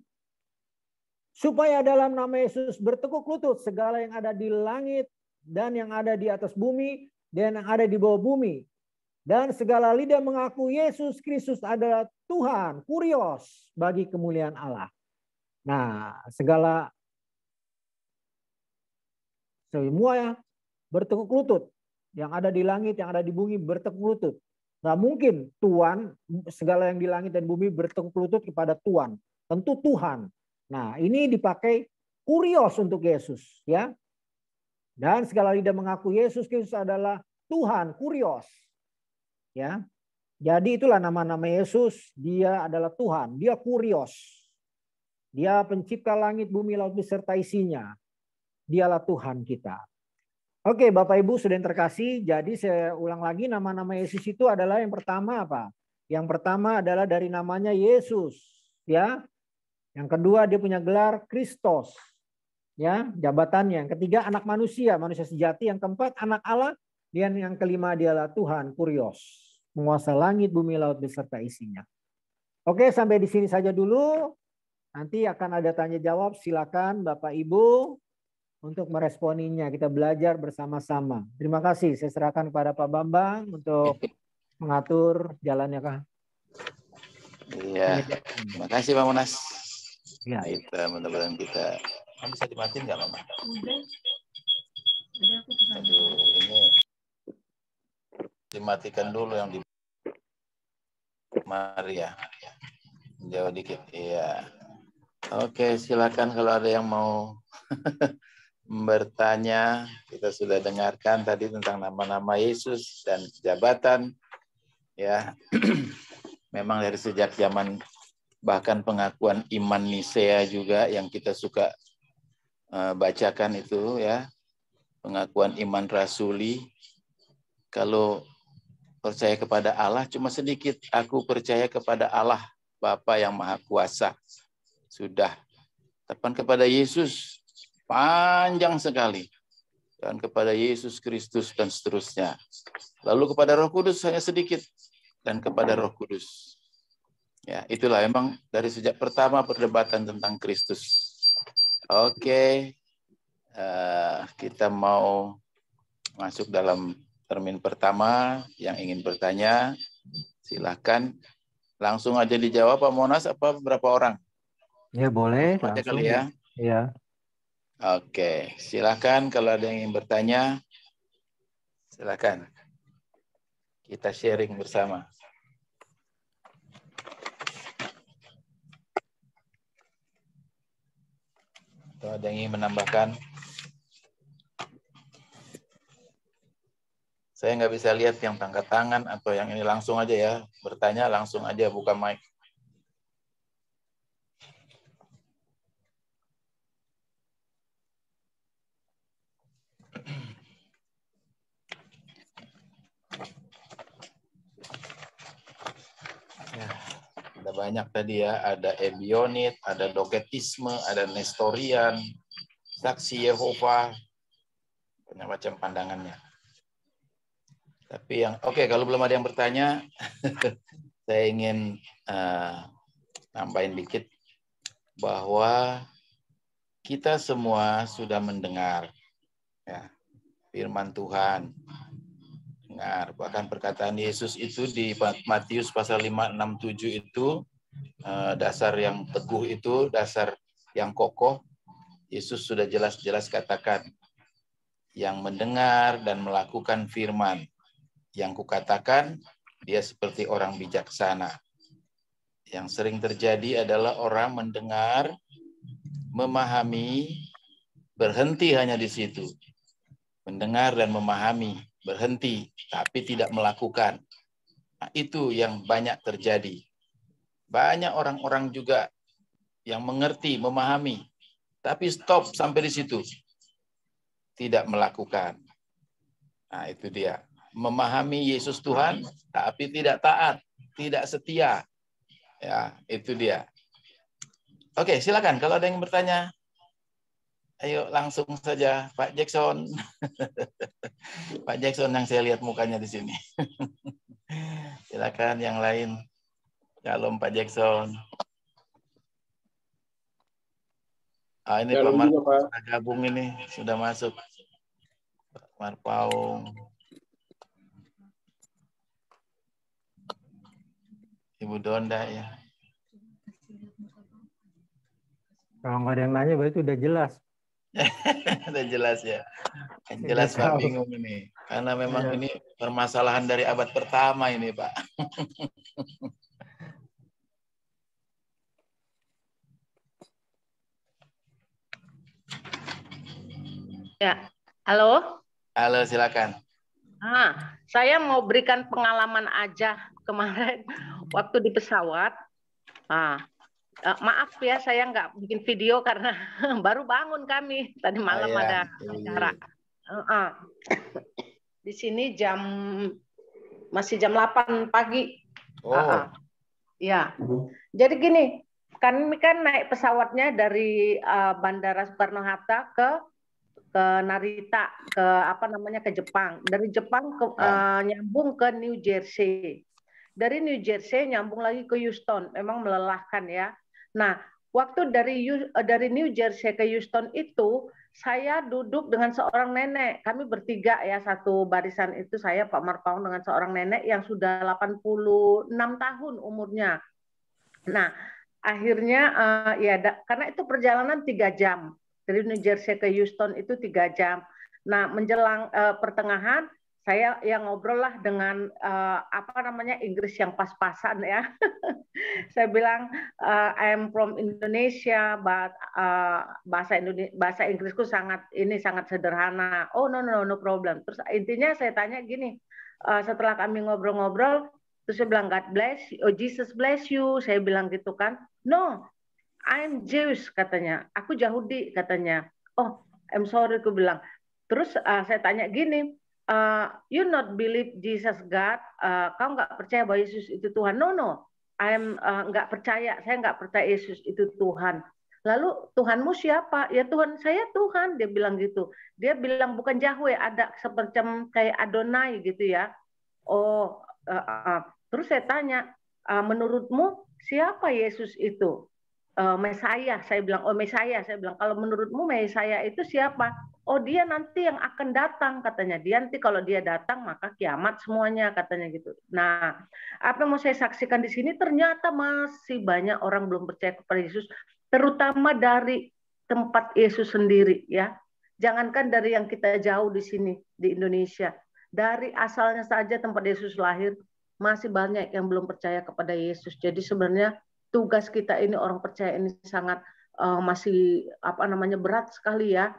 supaya dalam nama Yesus bertekuk lutut segala yang ada di langit dan yang ada di atas bumi dan yang ada di bawah bumi. Dan segala lidah mengaku Yesus Kristus adalah Tuhan, kurios, bagi kemuliaan Allah. Nah, semua ya bertekuk lutut. Yang ada di langit, yang ada di bumi bertekuk lutut. Nggak mungkin Tuhan, segala yang di langit dan bumi bertekuk lutut kepada Tuhan. Tentu Tuhan. Nah, ini dipakai kurios untuk Yesus. Ya. Dan segala lidah mengaku Yesus Kristus adalah Tuhan, kurios. Ya. Jadi itulah nama-nama Yesus. Dia adalah Tuhan. Dia kurios. Dia pencipta langit, bumi, laut beserta isinya. Dialah Tuhan kita. Oke, Bapak Ibu sudah yang terkasih. Jadi saya ulang lagi, nama-nama Yesus itu adalah yang pertama apa? Yang pertama adalah dari namanya Yesus, ya. Yang kedua dia punya gelar Kristos, ya, jabatannya. Yang ketiga anak manusia, manusia sejati. Yang keempat anak Allah. Dan yang kelima dialah Tuhan, Kurios, menguasai langit, bumi, laut beserta isinya. Oke, sampai di sini saja dulu. Nanti akan ada tanya jawab. Silakan Bapak Ibu untuk meresponinya. Kita belajar bersama-sama. Terima kasih. Saya serahkan kepada Pak Bambang untuk mengatur jalannya, Kak. Iya. Terima kasih Pak Monas. Ya. Kita mudah-mudahan kita bisa dimatiin nggak Mama? Udah aku pesan. Aduh, ini dimatikan dulu yang di Maria. Jauh dikit. Iya. Oke, silakan kalau ada yang mau bertanya. Kita sudah dengarkan tadi tentang nama-nama Yesus dan jabatan. Ya, memang dari sejak zaman bahkan pengakuan iman Nisea juga yang kita suka bacakan itu ya, pengakuan iman rasuli. Kalau percaya kepada Allah cuma sedikit, aku percaya kepada Allah Bapa yang Maha Kuasa. Sudah. Tapi kepada Yesus panjang sekali. Dan kepada Yesus Kristus dan seterusnya. Lalu kepada Roh Kudus hanya sedikit. Dan kepada Roh Kudus. Ya, itulah memang dari sejak pertama perdebatan tentang Kristus. Oke. Kita mau masuk dalam termin pertama. Yang ingin bertanya, silakan. Langsung aja dijawab Pak Monas apa berapa orang? Ya boleh. Langsung aja Langsung. kali ya. Ya. Oke, silakan kalau ada yang ingin bertanya, silakan. Kita sharing bersama. Atau ada yang ingin menambahkan? Saya nggak bisa lihat yang angkat tangan atau yang ini, langsung aja ya. Bertanya langsung aja, buka mic. Ya, ada banyak tadi ya. Ada ebionit, ada doketisme, ada nestorian, saksi Yehova, banyak macam pandangannya. Tapi yang oke, kalau belum ada yang bertanya, saya ingin nambahin dikit bahwa kita semua sudah mendengar ya, firman Tuhan. Dengar, bahkan perkataan Yesus itu di Matius pasal 5, 6, 7 itu dasar yang teguh itu, dasar yang kokoh. Yesus sudah jelas-jelas katakan, yang mendengar dan melakukan firman yang kukatakan, dia seperti orang bijaksana. Yang sering terjadi adalah orang mendengar, memahami, berhenti hanya di situ. Mendengar dan memahami, berhenti, tapi tidak melakukan. Nah, itu yang banyak terjadi. Banyak orang-orang juga yang mengerti, memahami, tapi stop sampai di situ. Tidak melakukan. Nah, itu dia. Memahami Yesus Tuhan, tapi tidak taat, tidak setia. Ya, itu dia. Oke, silakan kalau ada yang bertanya. Ayo langsung saja, Pak Jackson. Pak Jackson yang saya lihat mukanya di sini. Silakan yang lain. Shalom Pak Jackson. Ini Pak Marpaung sudah gabung ini, sudah masuk. Pak Marpaung. Ibu Donda ya. Kalau nggak ada yang nanya berarti udah jelas. Udah jelas ya. Yang jelas Pak bingung ini. Karena memang ini permasalahan dari abad pertama ini Pak. Ya, halo. Halo, silakan. Saya mau berikan pengalaman aja kemarin waktu di pesawat. Maaf ya, saya nggak bikin video karena baru bangun kami tadi malam ada acara. Di sini masih jam 8 pagi. Ya, jadi gini, kami kan naik pesawatnya dari Bandara Soekarno Hatta ke ke Narita, ke apa namanya, ke Jepang. Dari Jepang nyambung ke New Jersey. Dari New Jersey nyambung lagi ke Houston. Memang melelahkan ya. Nah, waktu dari New Jersey ke Houston itu saya duduk dengan seorang nenek. Kami bertiga ya, satu barisan itu, saya, Pak Marpaung, dengan seorang nenek yang sudah 86 tahun umurnya. Nah, akhirnya ya karena itu perjalanan 3 jam. Dari New Jersey ke Houston itu 3 jam. Nah, menjelang pertengahan saya yang ngobrol lah dengan apa namanya, Inggris yang pas-pasan ya. Saya bilang I'm from Indonesia, but bahasa Inggrisku sangat sederhana. Oh no problem. Terus intinya saya tanya gini, setelah kami ngobrol-ngobrol, terus saya bilang God bless you, oh Jesus bless you, saya bilang gitu kan. No, I'm Jewish katanya. Aku Yahudi katanya. Oh, I'm sorry, aku bilang. Terus saya tanya gini, you not believe Jesus God? Kau nggak percaya bahwa Yesus itu Tuhan? No. I'm nggak percaya. Saya nggak percaya Yesus itu Tuhan. Lalu Tuhanmu siapa? Ya Tuhan saya Tuhan. Dia bilang gitu. Dia bilang bukan Yahweh, ada semacam kayak Adonai gitu ya. Oh, terus saya tanya, menurutmu siapa Yesus itu? Mesaya, saya bilang. Oh, Mesaya, saya bilang. Kalau menurutmu Mesaya itu siapa? Oh, dia nanti yang akan datang katanya. Dia nanti kalau dia datang maka kiamat semuanya katanya gitu. Nah, apa yang mau saya saksikan di sini, ternyata masih banyak orang belum percaya kepada Yesus, terutama dari tempat Yesus sendiri ya. Jangankan dari yang kita jauh di sini di Indonesia, dari asalnya saja tempat Yesus lahir masih banyak yang belum percaya kepada Yesus. Jadi sebenarnya tugas kita ini, orang percaya ini, sangat masih apa namanya, berat sekali ya.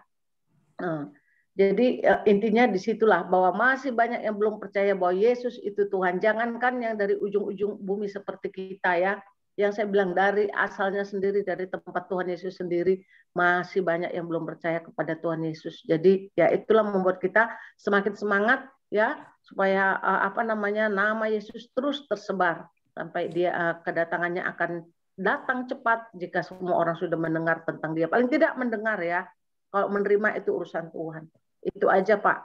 Jadi intinya disitulah bahwa masih banyak yang belum percaya bahwa Yesus itu Tuhan. Jangankan yang dari ujung-ujung bumi seperti kita ya, yang saya bilang dari asalnya sendiri, dari tempat Tuhan Yesus sendiri, masih banyak yang belum percaya kepada Tuhan Yesus. Jadi ya itulah membuat kita semakin semangat ya, supaya apa namanya, nama Yesus terus tersebar sampai dia kedatangannya akan datang cepat jika semua orang sudah mendengar tentang dia. Paling tidak mendengar ya. Kalau menerima itu urusan Tuhan. Itu aja, Pak.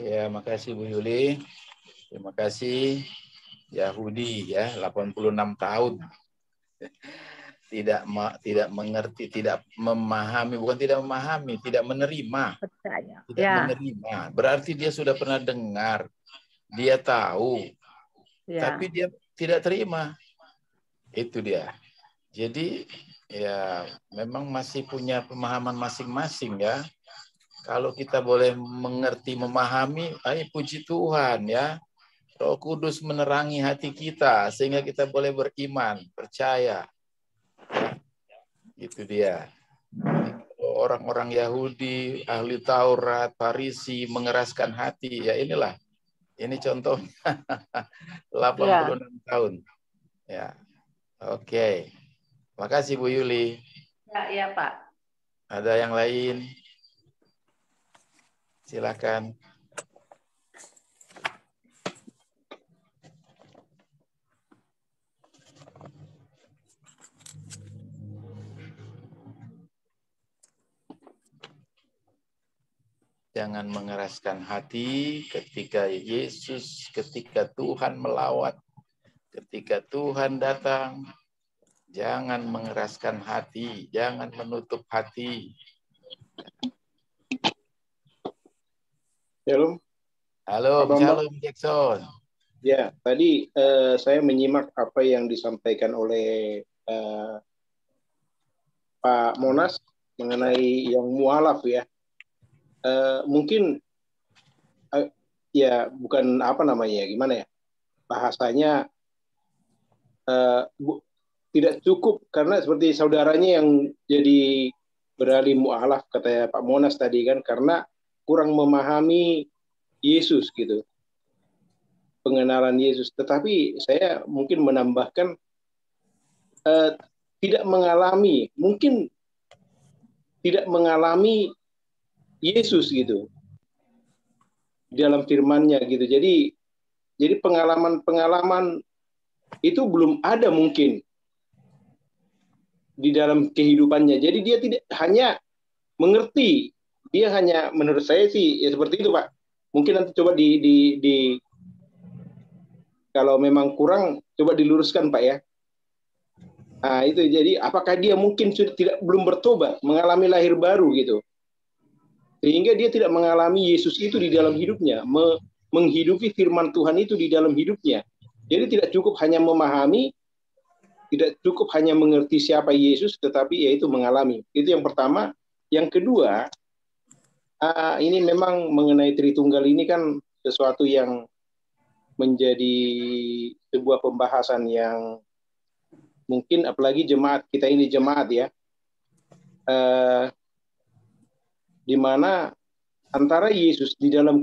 Ya, makasih Bu Yuli. Terima kasih. Yahudi ya, 86 tahun. Tidak mengerti, tidak memahami, bukan tidak memahami, tidak menerima. Percaya. Tidak menerima. Berarti dia sudah pernah dengar. Dia tahu. Tapi dia tidak terima. Itu dia. Jadi ya memang masih punya pemahaman masing-masing ya. Kalau kita boleh mengerti, memahami, puji Tuhan ya. Roh Kudus menerangi hati kita sehingga kita boleh beriman, percaya. Ya, itu dia. Orang-orang Yahudi, ahli Taurat, Farisi mengeraskan hati, ya inilah. Ini contoh 86 tahun. Ya. Oke. Makasih Bu Yuli. Ya, Pak. Ada yang lain? Silakan. Jangan mengeraskan hati ketika Tuhan melawat, ketika Tuhan datang. Jangan mengeraskan hati, jangan menutup hati. Shalom. Halo, Shalom Jackson. Ya, tadi saya menyimak apa yang disampaikan oleh Pak Monas mengenai yang mualaf ya. Mungkin ya bukan apa namanya, gimana ya, bahasanya tidak cukup, karena seperti saudaranya yang jadi beralih mualaf, kata Pak Monas tadi kan, karena kurang memahami Yesus gitu, pengenalan Yesus. Tetapi saya mungkin menambahkan mungkin tidak mengalami Yesus gitu dalam firman-Nya gitu. Jadi pengalaman itu belum ada mungkin di dalam kehidupannya. Jadi dia tidak hanya mengerti. Dia hanya, menurut saya sih ya seperti itu, Pak. Mungkin nanti coba di kalau memang kurang coba diluruskan, Pak ya. Nah, itu jadi apakah dia mungkin sudah belum bertobat, mengalami lahir baru gitu. Sehingga dia tidak mengalami Yesus itu di dalam hidupnya, menghidupi firman Tuhan itu di dalam hidupnya. Jadi tidak cukup hanya memahami, tidak cukup hanya mengerti siapa Yesus, tetapi yaitu mengalami. Itu yang pertama. Yang kedua, ini memang mengenai Tritunggal ini kan sesuatu yang menjadi sebuah pembahasan yang mungkin apalagi jemaat kita ini jemaat ya, di mana antara Yesus di dalam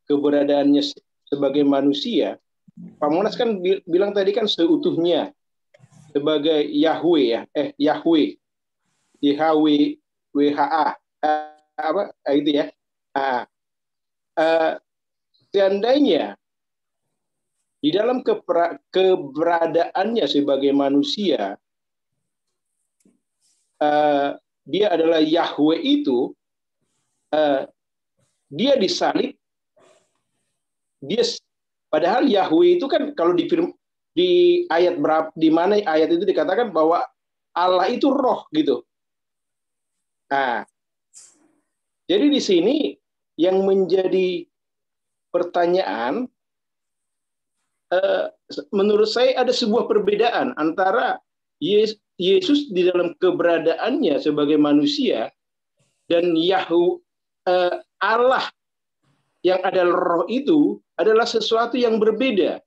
keberadaannya sebagai manusia, Pak Monas kan bilang tadi kan seutuhnya sebagai Yahweh ya, Yahweh, YHWH, apa itu ya. Seandainya di dalam keberadaannya sebagai manusia, dia adalah Yahweh itu, dia disalib, padahal Yahweh itu kan kalau di ayat berapa, di mana ayat itu dikatakan bahwa Allah itu roh gitu. Nah, jadi di sini yang menjadi pertanyaan, menurut saya ada sebuah perbedaan antara Yesus di dalam keberadaannya sebagai manusia dan Allah yang adalah roh itu adalah sesuatu yang berbeda.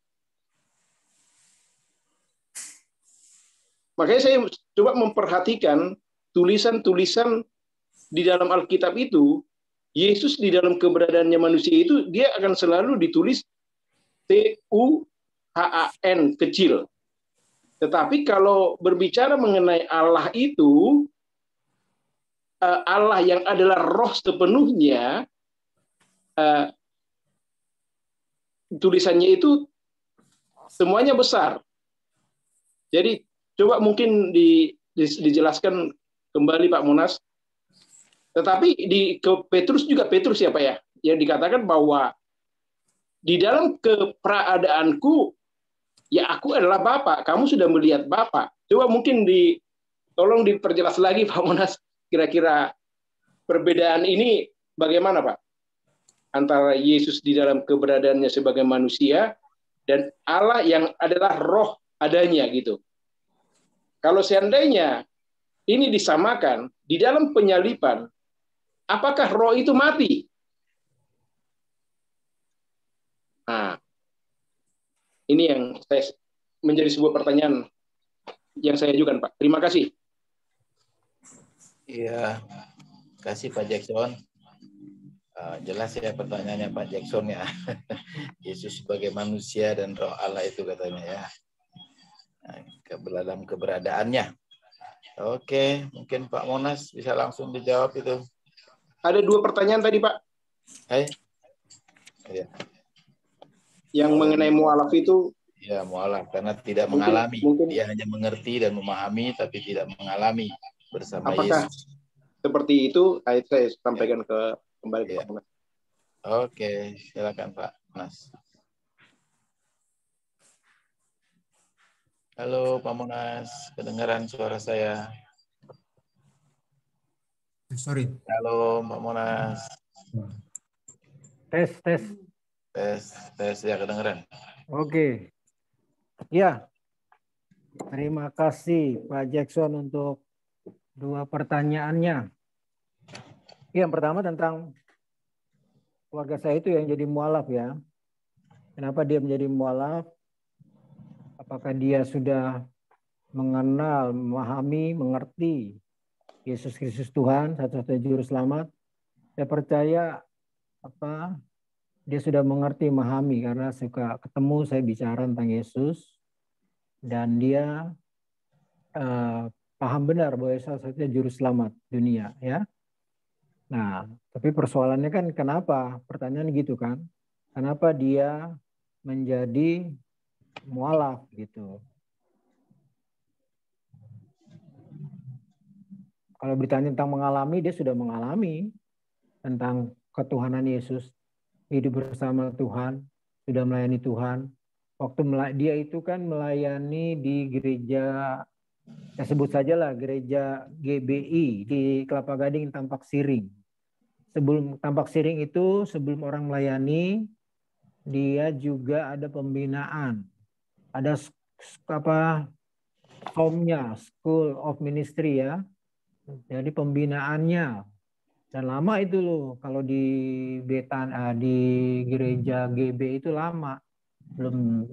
Makanya saya coba memperhatikan tulisan-tulisan di dalam Alkitab itu, Yesus di dalam keberadaannya manusia itu, dia akan selalu ditulis TUHAN kecil. Tetapi kalau berbicara mengenai Allah itu, Allah yang adalah roh sepenuhnya, tulisannya itu semuanya besar. Jadi coba mungkin dijelaskan kembali Pak Monas. Tetapi ke Petrus juga, Petrus siapa ya? Yang dikatakan bahwa di dalam keberadaanku, ya aku adalah Bapa, kamu sudah melihat Bapa. Coba mungkin tolong diperjelas lagi Pak Monas, kira-kira perbedaan ini bagaimana Pak? Antara Yesus di dalam keberadaannya sebagai manusia dan Allah yang adalah roh adanya gitu. Kalau seandainya ini disamakan di dalam penyaliban, apakah roh itu mati? Nah, ini yang menjadi sebuah pertanyaan yang saya ajukan, Pak. Terima kasih. Iya, kasih Pak Jackson. Jelas ya pertanyaannya Pak Jackson ya. Yesus sebagai manusia dan roh Allah itu katanya ya. Dalam keberadaannya. Oke, mungkin Pak Monas bisa langsung dijawab itu. Ada 2 pertanyaan tadi, Pak. Ya. Yang mengenai mu'alaf itu. Ya, mu'alaf karena tidak mengalami. Dia hanya mengerti dan memahami, tapi tidak mengalami bersama apakah Yesus. Seperti itu, saya sampaikan kembali ke Pak Monas. Oke, silakan Pak Monas. Halo Pak Monas, kedengaran suara saya? Sorry. Halo Pak Monas. Tes ya kedengaran. Oke. Ya. Terima kasih Pak Jackson untuk 2 pertanyaannya. Yang pertama tentang keluarga saya itu yang jadi mualaf ya. Kenapa dia menjadi mualaf? Apakah dia sudah mengenal, memahami, mengerti Yesus Kristus Tuhan, satu-satunya juru selamat? Saya percaya dia sudah mengerti, memahami karena suka ketemu saya bicara tentang Yesus dan dia paham benar bahwa Yesus satu-satunya juru selamat dunia ya. Nah, tapi persoalannya kan kenapa? Pertanyaan gitu kan. Kenapa dia menjadi mualaf gitu. Kalau ditanya tentang mengalami, dia sudah mengalami tentang ketuhanan Yesus, hidup bersama Tuhan, sudah melayani Tuhan. Waktu dia itu kan melayani di gereja, saya sebut saja lah gereja GBI di Kelapa Gading Tampak Siring. Sebelum Tampak Siring itu, sebelum orang melayani, dia juga ada pembinaan, ada SOM-nya, School of Ministry ya. Jadi pembinaannya. Dan lama itu loh, kalau di di gereja GB itu lama, belum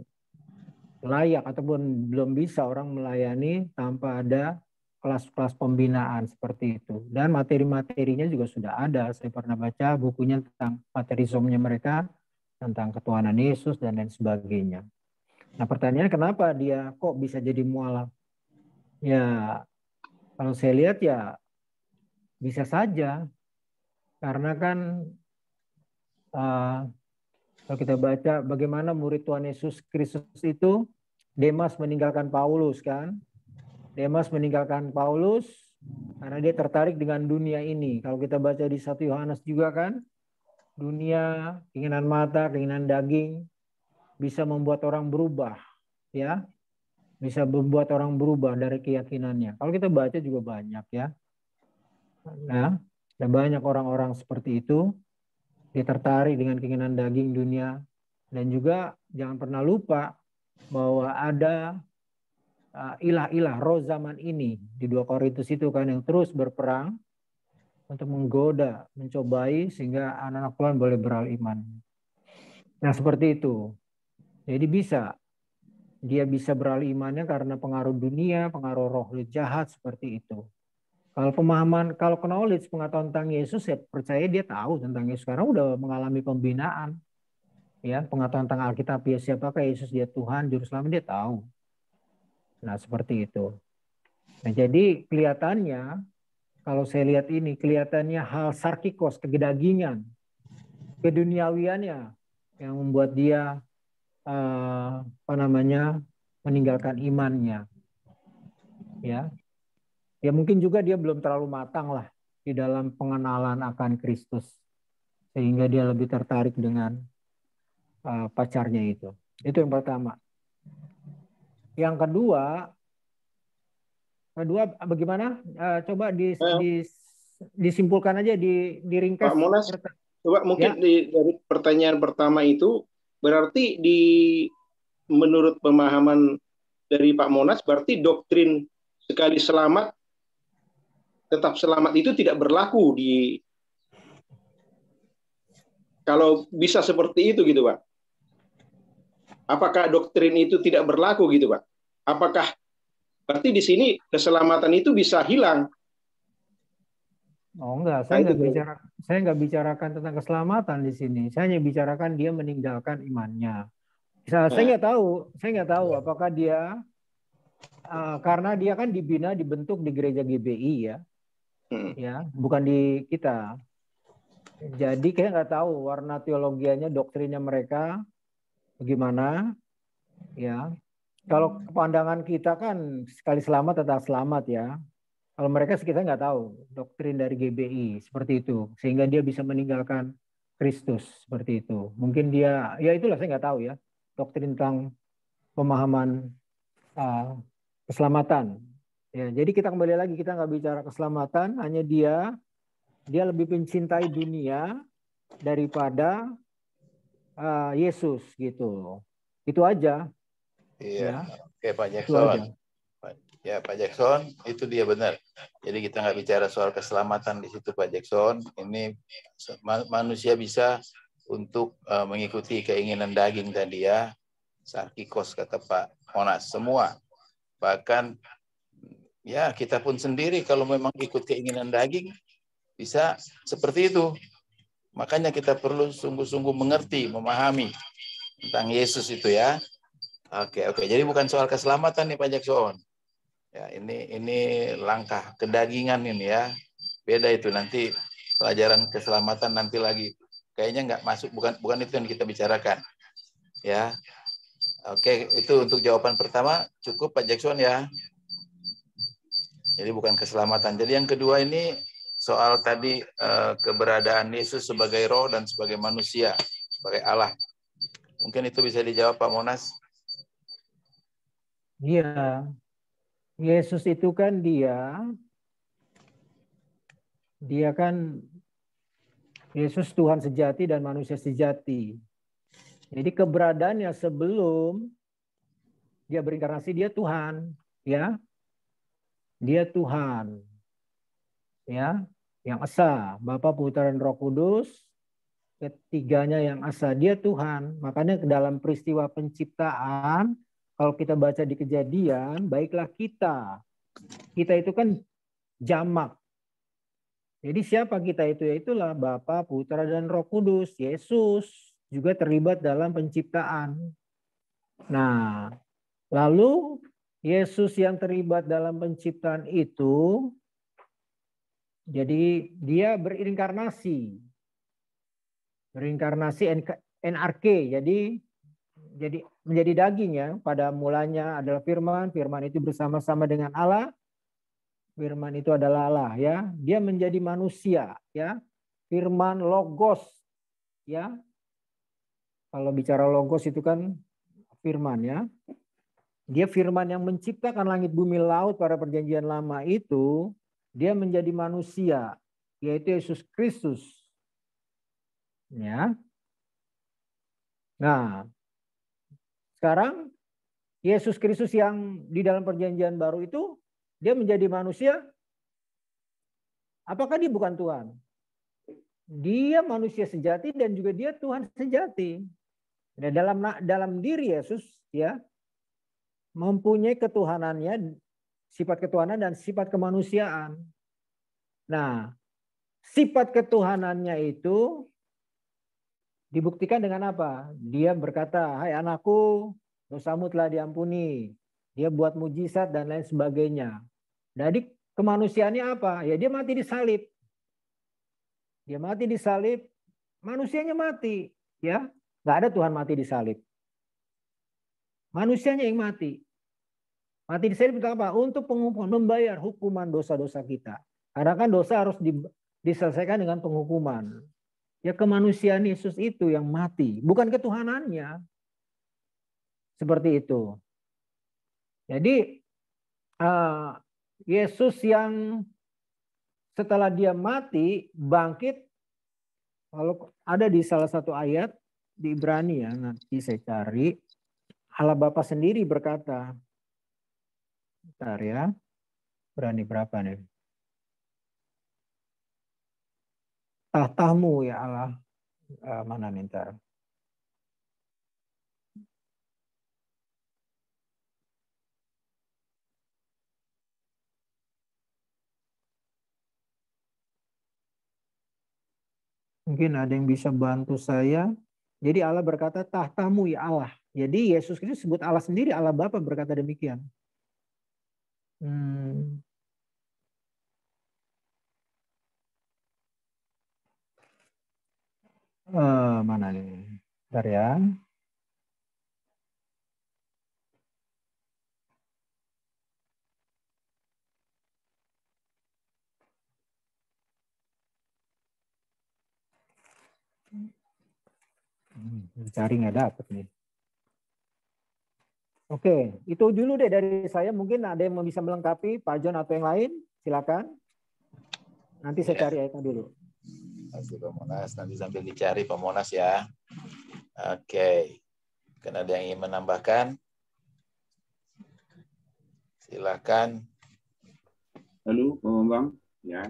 layak ataupun belum bisa orang melayani tanpa ada kelas-kelas pembinaan seperti itu. Dan materi-materinya juga sudah ada. Saya pernah baca bukunya tentang materi SOM-nya mereka, tentang ketuhanan Yesus dan lain sebagainya. Nah pertanyaannya kenapa dia kok bisa jadi mualaf? Ya kalau saya lihat ya bisa saja. Karena kan kalau kita baca bagaimana murid Tuhan Yesus Kristus itu, Demas meninggalkan Paulus kan. Demas meninggalkan Paulus karena dia tertarik dengan dunia ini. Kalau kita baca di 1 Yohanes juga kan, dunia, keinginan mata, keinginan daging bisa membuat orang berubah, ya. Bisa membuat orang berubah dari keyakinannya. Kalau kita baca juga banyak ya. Nah, ada banyak orang-orang seperti itu. Dia tertarik dengan keinginan daging dunia. Dan juga jangan pernah lupa bahwa ada ilah-ilah roh zaman ini. Di 2 Korintus itu kan yang terus berperang untuk menggoda, mencobai sehingga anak-anak Tuhan boleh beralih iman. Nah seperti itu. Jadi dia bisa beralih imannya karena pengaruh dunia, pengaruh roh jahat seperti itu. Kalau knowledge, pengetahuan tentang Yesus, saya percaya dia tahu tentang Yesus karena udah mengalami pembinaan. Ya, pengetahuan tentang Alkitab, ya siapakah Yesus, dia Tuhan, juru selamat, dia tahu. Nah, seperti itu. Nah, jadi kelihatannya, kalau saya lihat ini, kelihatannya hal sarkikos, kedagingan, keduniawiannya yang membuat dia meninggalkan imannya. Ya. Ya mungkin juga dia belum terlalu matang lah di dalam pengenalan akan Kristus. Sehingga dia lebih tertarik dengan pacarnya itu. Itu yang pertama. Yang kedua bagaimana? Coba disimpulkan aja, diringkas. Pak Monas, coba mungkin dari pertanyaan pertama itu, berarti menurut pemahaman dari Pak Monas, berarti doktrin sekali selamat tetap selamat itu tidak berlaku kalau bisa seperti itu gitu Pak. Apakah doktrin itu tidak berlaku gitu Pak? Apakah berarti di sini keselamatan itu bisa hilang? Oh enggak, saya nggak bicarakan tentang keselamatan di sini. Saya hanya bicarakan dia meninggalkan imannya. Saya nggak tahu apakah dia karena dia kan dibentuk di gereja GBI ya. Ya, bukan di kita. Jadi kayak nggak tahu warna teologianya, doktrinnya mereka bagaimana. Ya, kalau pandangan kita kan sekali selamat tetap selamat ya. Kalau mereka kita nggak tahu doktrin dari GBI seperti itu, sehingga dia bisa meninggalkan Kristus seperti itu. Mungkin dia, ya itulah saya nggak tahu ya doktrin tentang pemahaman keselamatan. Ya, jadi kita kembali lagi, kita nggak bicara keselamatan, hanya dia lebih mencintai dunia daripada Yesus gitu. Itu aja. Iya. Ya. Oke Pak Jackson. Ya Pak Jackson, itu dia benar. Jadi kita nggak bicara soal keselamatan di situ Pak Jackson. Ini manusia bisa untuk mengikuti keinginan daging tadi ya. Sarkikos kata Pak Monas. Semua. Bahkan ya kita pun sendiri kalau memang ikut keinginan daging bisa seperti itu. Makanya kita perlu sungguh-sungguh mengerti, memahami tentang Yesus itu ya. Oke. Jadi bukan soal keselamatan nih Pak Jackson. Ya, ini langkah kedagingan ini ya. Beda itu, nanti pelajaran keselamatan nanti lagi. Kayaknya nggak masuk, bukan itu yang kita bicarakan. Ya. Oke, itu untuk jawaban pertama cukup Pak Jackson ya. Jadi bukan keselamatan. Jadi yang kedua ini soal tadi keberadaan Yesus sebagai roh dan sebagai manusia, sebagai Allah. Mungkin itu bisa dijawab Pak Monas. Iya. Yesus itu kan dia kan Yesus Tuhan sejati dan manusia sejati. Jadi keberadaannya sebelum dia berinkarnasi, dia Tuhan, ya. Dia Tuhan, ya, yang esa, Bapa, Putra, dan Roh Kudus, ketiganya yang esa. Dia Tuhan. Makanya dalam peristiwa penciptaan, kalau kita baca di Kejadian, baiklah kita itu kan jamak. Jadi siapa kita itu? Yaitulah Bapa, Putra, dan Roh Kudus. Yesus juga terlibat dalam penciptaan. Nah, lalu Yesus yang terlibat dalam penciptaan itu, jadi dia berinkarnasi. Berinkarnasi NRK, jadi menjadi daging ya. Pada mulanya adalah firman, firman itu bersama-sama dengan Allah. Firman itu adalah Allah ya. Dia menjadi manusia ya. Firman logos ya. Kalau bicara logos itu kan firman ya. Dia firman yang menciptakan langit bumi laut pada perjanjian lama itu, dia menjadi manusia, yaitu Yesus Kristus. Ya. Nah, sekarang Yesus Kristus yang di dalam perjanjian baru itu, dia menjadi manusia. Apakah dia bukan Tuhan? Dia manusia sejati dan juga dia Tuhan sejati. Nah, dalam diri Yesus ya mempunyai ketuhanannya, sifat ketuhanan dan sifat kemanusiaan. Nah, sifat ketuhanannya itu dibuktikan dengan apa? Dia berkata, "Hai anakku, dosamu telah diampuni." Dia buat mujizat dan lain sebagainya. Jadi kemanusiaannya apa? Ya dia mati disalib. Dia mati disalib, manusianya mati, ya. Nggak ada Tuhan mati disalib. Manusianya yang mati. Mati disalib untuk apa? Untuk membayar hukuman dosa-dosa kita. Karena kan dosa harus diselesaikan dengan penghukuman. Ya kemanusiaan Yesus itu yang mati, bukan ketuhanannya. Seperti itu. Jadi Yesus yang setelah dia mati bangkit, kalau ada di salah satu ayat di Ibrani ya, nanti saya cari. Allah Bapa sendiri berkata, bentar ya, Ibrani berapa nih? Tahtamu ya Allah, mana nih ntar? Mungkin ada yang bisa bantu saya. Jadi Allah berkata, tahtamu ya Allah. Jadi Yesus Kristus sebut Allah sendiri, Allah Bapa berkata demikian. Mana nih? Bentar ya. Cari nggak dapet nih. Oke, itu dulu deh dari saya. Mungkin ada yang bisa melengkapi, Pak John atau yang lain, silakan. Nanti saya cari ayatnya dulu. Oke, Pak Monas, nanti sambil dicari Pak Monas ya. Oke, kan ada yang ingin menambahkan? Silakan. Halo, Pak Bambang. Ya.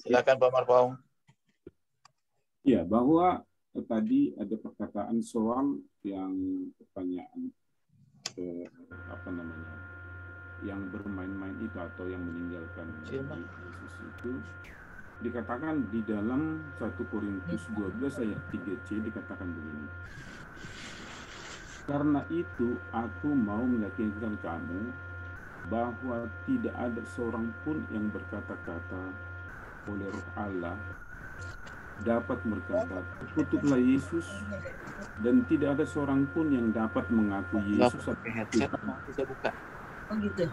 Silakan Pak Marpaung. Ya, bahwa tadi ada perkataan seorang yang pertanyaan yang bermain-main itu atau yang meninggalkan Yesus itu dikatakan di dalam 1 Korintus 12 ayat 3c dikatakan begini. Karena itu aku mau meyakinkan kamu bahwa tidak ada seorang pun yang berkata-kata oleh Roh Allah dapat berkata, "Kutuklah Yesus," dan tidak ada seorang pun yang dapat mengaku Yesus pakai headset bisa buka. Oh gitu.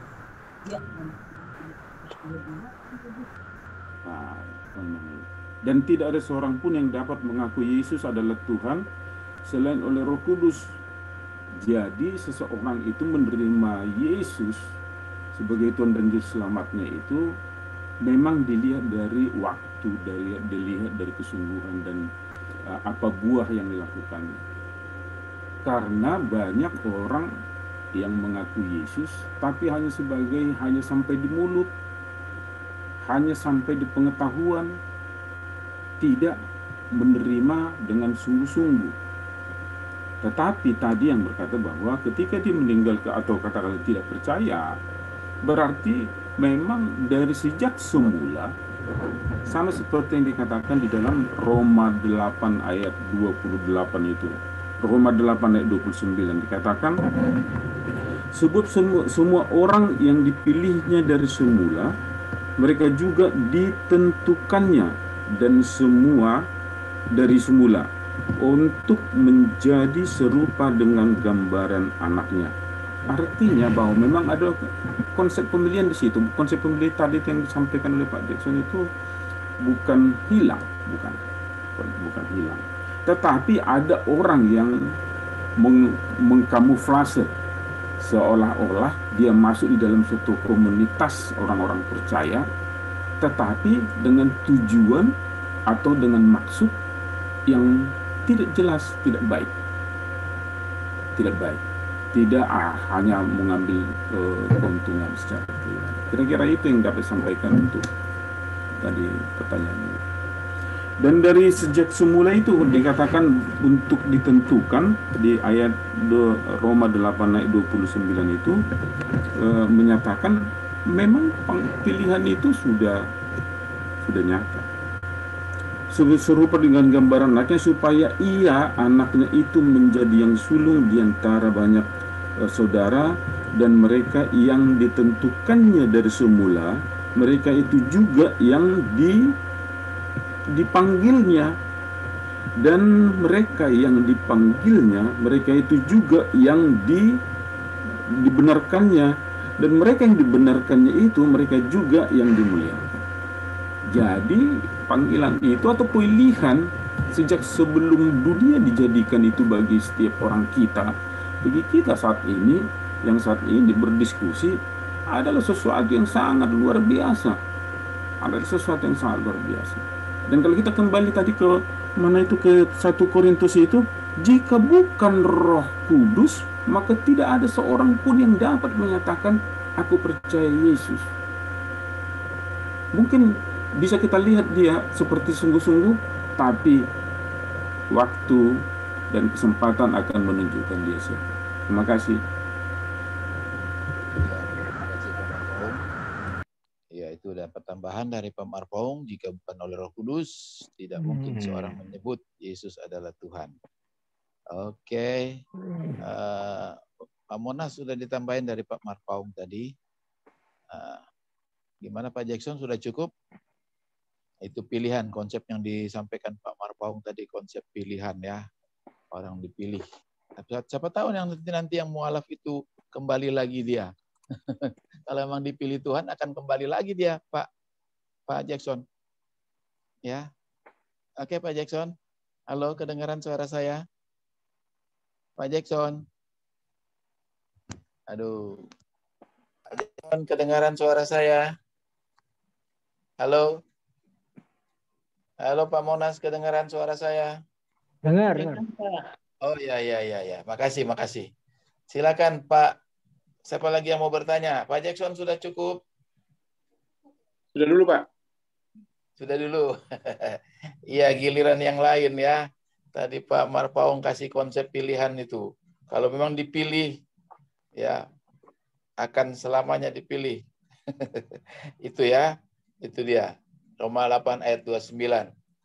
Nah, dan tidak ada seorang pun yang dapat mengaku Yesus adalah Tuhan selain oleh Roh Kudus. Jadi seseorang itu menerima Yesus sebagai Tuhan dan Juru Selamatnya itu memang dilihat dari waktu, dilihat dari kesungguhan dan apa buah yang dilakukan. Karena banyak orang yang mengaku Yesus tapi hanya sampai di mulut, hanya sampai di pengetahuan, tidak menerima dengan sungguh-sungguh. Tetapi tadi yang berkata bahwa ketika dia meninggal atau katakanlah tidak percaya, berarti memang dari sejak semula, sama seperti yang dikatakan di dalam Roma 8 ayat 28 itu. Roma 8 ayat 29 dikatakan, sebab semua orang yang dipilihnya dari semula, mereka juga ditentukannya dan semua dari semula untuk menjadi serupa dengan gambaran anaknya. Artinya bahwa memang ada konsep pemilihan di situ. Konsep pemilihan tadi yang disampaikan oleh Pak Jackson itu bukan hilang, bukan hilang. Tetapi ada orang yang mengkamuflase seolah-olah dia masuk di dalam suatu komunitas orang-orang percaya, tetapi dengan tujuan atau dengan maksud yang tidak jelas, tidak baik. Tidak hanya mengambil keuntungan secara pribadi. Kira-kira itu yang dapat disampaikan untuk tadi pertanyaannya. Dan dari sejak semula itu dikatakan untuk ditentukan di ayat Roma 8 ayat 29 itu menyatakan memang pilihan itu sudah nyata. Serupa dengan gambaran anaknya supaya anaknya itu menjadi yang sulung di antara banyak saudara, dan mereka yang ditentukannya dari semula, mereka itu juga yang dipanggilnya, dan mereka yang dipanggilnya, mereka itu juga yang dibenarkannya, dan mereka yang dibenarkannya itu mereka juga yang dimuliakan. Jadi panggilan itu atau pilihan sejak sebelum dunia dijadikan itu bagi setiap orang kita, bagi kita saat ini berdiskusi adalah sesuatu yang sangat luar biasa. Dan kalau kita kembali tadi ke ke 1 Korintus itu, jika bukan Roh Kudus, maka tidak ada seorang pun yang dapat menyatakan aku percaya Yesus. Mungkin bisa kita lihat dia seperti sungguh-sungguh, tapi waktu dan kesempatan akan menunjukkan dia siapa. Terima kasih. Ya, itu ada pertambahan dari Pak Marpaung, jika bukan oleh Roh Kudus, tidak mungkin seorang menyebut Yesus adalah Tuhan. Oke. Pak Monas sudah ditambahin dari Pak Marpaung tadi. Gimana Pak Jackson, sudah cukup? Itu pilihan, konsep yang disampaikan Pak Marpaung tadi, konsep pilihan ya. Orang dipilih. Siapa tahu nanti yang mualaf itu kembali lagi dia. Kalau memang dipilih Tuhan akan kembali lagi dia, Pak Jackson. Ya. Oke, Pak Jackson. Halo, kedengaran suara saya? Pak Jackson. Aduh. Pak Jackson, kedengaran suara saya? Halo. Halo Pak Monas, kedengaran suara saya? Dengar. Oh ya. Makasih. Silakan Pak. Siapa lagi yang mau bertanya? Pak Jackson sudah cukup? Sudah dulu, Pak. Sudah dulu. Iya, giliran yang lain ya. Tadi Pak Marpaung kasih konsep pilihan itu. Kalau memang dipilih, ya akan selamanya dipilih. Itu ya, itu dia. Roma 8 ayat 29.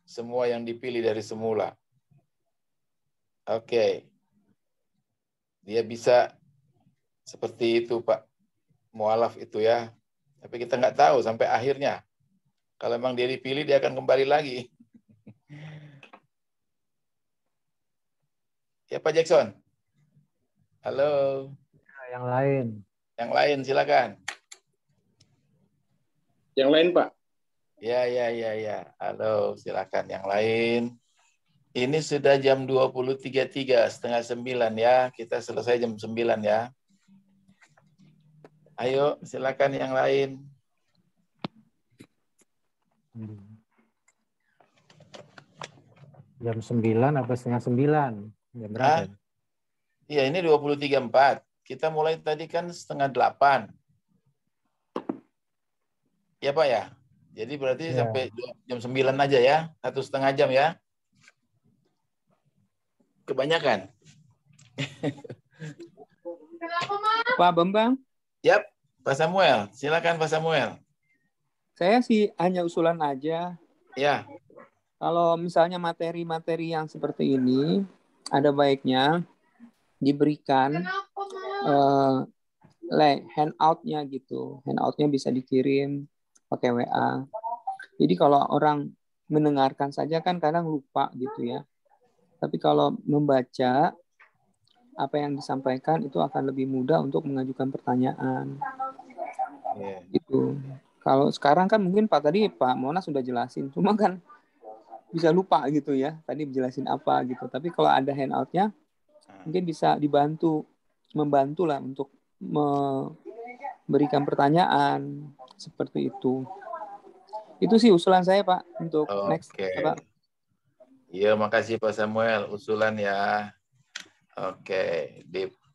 Semua yang dipilih dari semula. Oke. Dia bisa seperti itu Pak mualaf itu ya. Tapi kita nggak tahu sampai akhirnya. Kalau memang dia dipilih, dia akan kembali lagi. Ya Pak Jackson. Halo. Yang lain. Yang lain silakan. Yang lain, Pak. Ya. Halo, silakan yang lain. Ini sudah jam 20.33, setengah 9 ya. Kita selesai jam 9 ya. Ayo, silakan yang lain. Jam 9 apa setengah 9? Jam berapa? Iya, ini 20.34. Kita mulai tadi kan setengah 8. Ya Pak ya? Jadi berarti sampai jam 9 aja ya? 1,5 jam ya? Kebanyakan. Pak Bambang? Yap, Pak Samuel. Silakan Pak Samuel. Saya sih hanya usulan aja. Ya. Kalau misalnya materi-materi yang seperti ini, ada baiknya diberikan handout-nya gitu. Handout-nya bisa dikirim pakai WA. Jadi kalau orang mendengarkan saja kan kadang lupa gitu ya. Tapi kalau membaca apa yang disampaikan itu akan lebih mudah untuk mengajukan pertanyaan. Gitu. Kalau sekarang kan mungkin Pak Monas sudah jelasin, cuma kan bisa lupa gitu ya. Tadi dijelasin apa gitu. Tapi kalau ada handout-nya mungkin bisa membantu lah untuk memberikan pertanyaan seperti itu. Itu sih usulan saya Pak untuk next. Pak. Iya, makasih Pak Samuel usulan ya. Oke,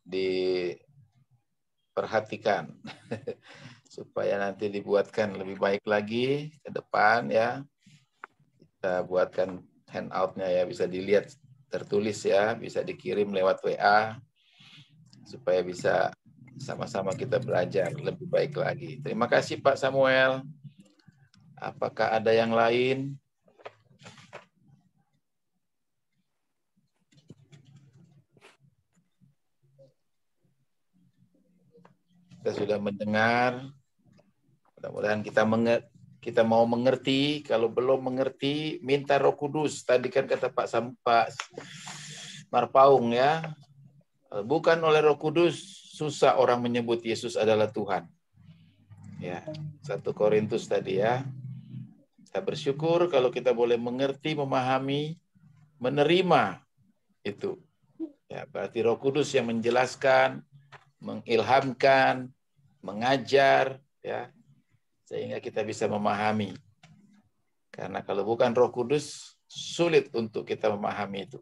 diperhatikan supaya nanti dibuatkan lebih baik lagi ke depan ya. Kita buatkan handout-nya ya, bisa dilihat tertulis ya, bisa dikirim lewat WA supaya bisa sama-sama kita belajar lebih baik lagi. Terima kasih Pak Samuel. Apakah ada yang lain? Kita sudah mendengar. Mudah-mudahan kita mau mengerti. Kalau belum mengerti, minta Roh Kudus. Tadi kan kata Pak Marpaung ya. Bukan oleh Roh Kudus susah orang menyebut Yesus adalah Tuhan. Ya, 1 Korintus tadi ya. Kita bersyukur kalau kita boleh mengerti, memahami, menerima itu. Ya, berarti Roh Kudus yang menjelaskan, mengilhamkan, mengajar, ya, sehingga kita bisa memahami. Karena kalau bukan Roh Kudus, sulit untuk kita memahami itu.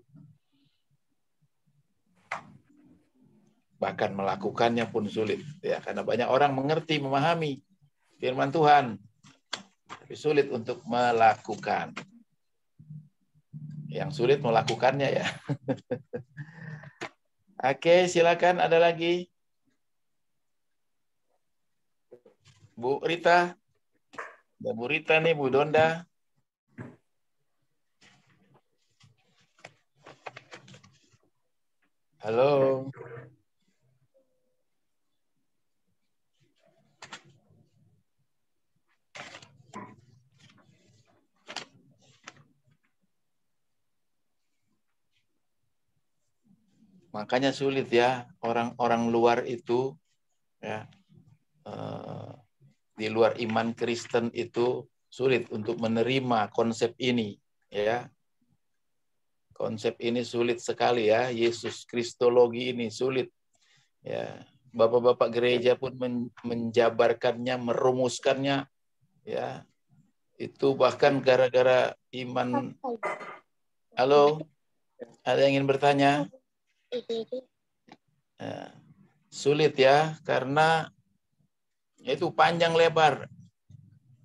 Bahkan melakukannya pun sulit, ya, karena banyak orang mengerti, memahami firman Tuhan, tapi sulit untuk melakukan. Yang sulit melakukannya ya. Oke, silakan ada lagi. Bu Rita. Ada Bu Rita nih, Bu Donda. Halo. Makanya sulit ya, orang-orang luar itu ya, di luar iman Kristen itu sulit untuk menerima konsep ini ya. Konsep ini sulit sekali ya, Yesus Kristologi ini sulit ya. Bapak-bapak gereja pun menjabarkannya, merumuskannya ya. Itu bahkan gara-gara iman. Halo, ada yang ingin bertanya? Sulit ya, karena itu panjang lebar.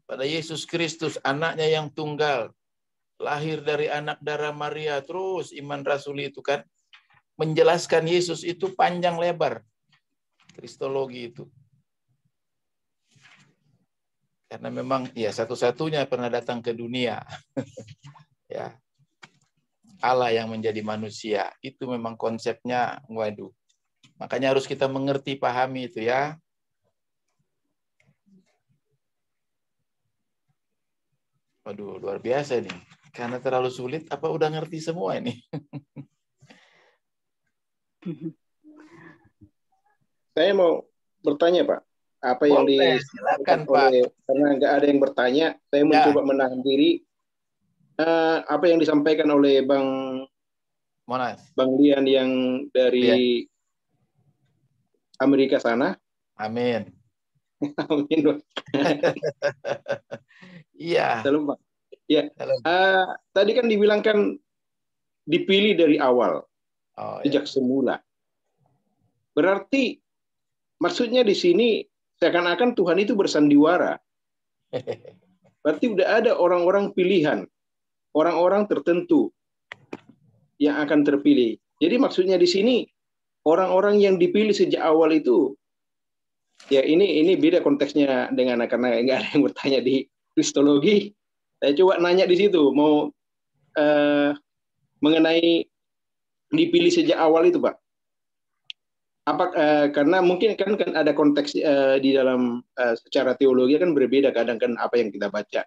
Pada Yesus Kristus, anaknya yang tunggal, lahir dari anak darah Maria, terus iman rasuli itu kan, menjelaskan Yesus itu panjang lebar. Kristologi itu. Karena memang ya satu-satunya pernah datang ke dunia. Ya. Allah yang menjadi manusia. Itu memang konsepnya, waduh. Makanya harus kita mengerti, pahami itu ya. Waduh, luar biasa nih. Karena terlalu sulit, apa udah ngerti semua ini? Saya mau bertanya, Pak. apa yang Boleh, silakan, disampaikan oleh, karena nggak ada yang bertanya, saya mencoba menahan diri. Apa yang disampaikan oleh Bang Lian yang dari Amerika sana. Amin. Amin. Iya. Salam, Pak. Ya. Tadi kan dibilangkan dipilih dari awal, sejak semula. Berarti maksudnya di sini seakan-akan Tuhan itu bersandiwara. Berarti udah ada orang-orang pilihan, orang-orang tertentu yang akan terpilih. Jadi maksudnya di sini orang-orang yang dipilih sejak awal itu, ya ini beda konteksnya dengan, karena nggak ada yang bertanya di kristologi. Saya coba nanya di situ, mau mengenai dipilih sejak awal itu, Pak. Karena mungkin kan ada konteks di dalam secara teologi kan berbeda kadang kan apa yang kita baca.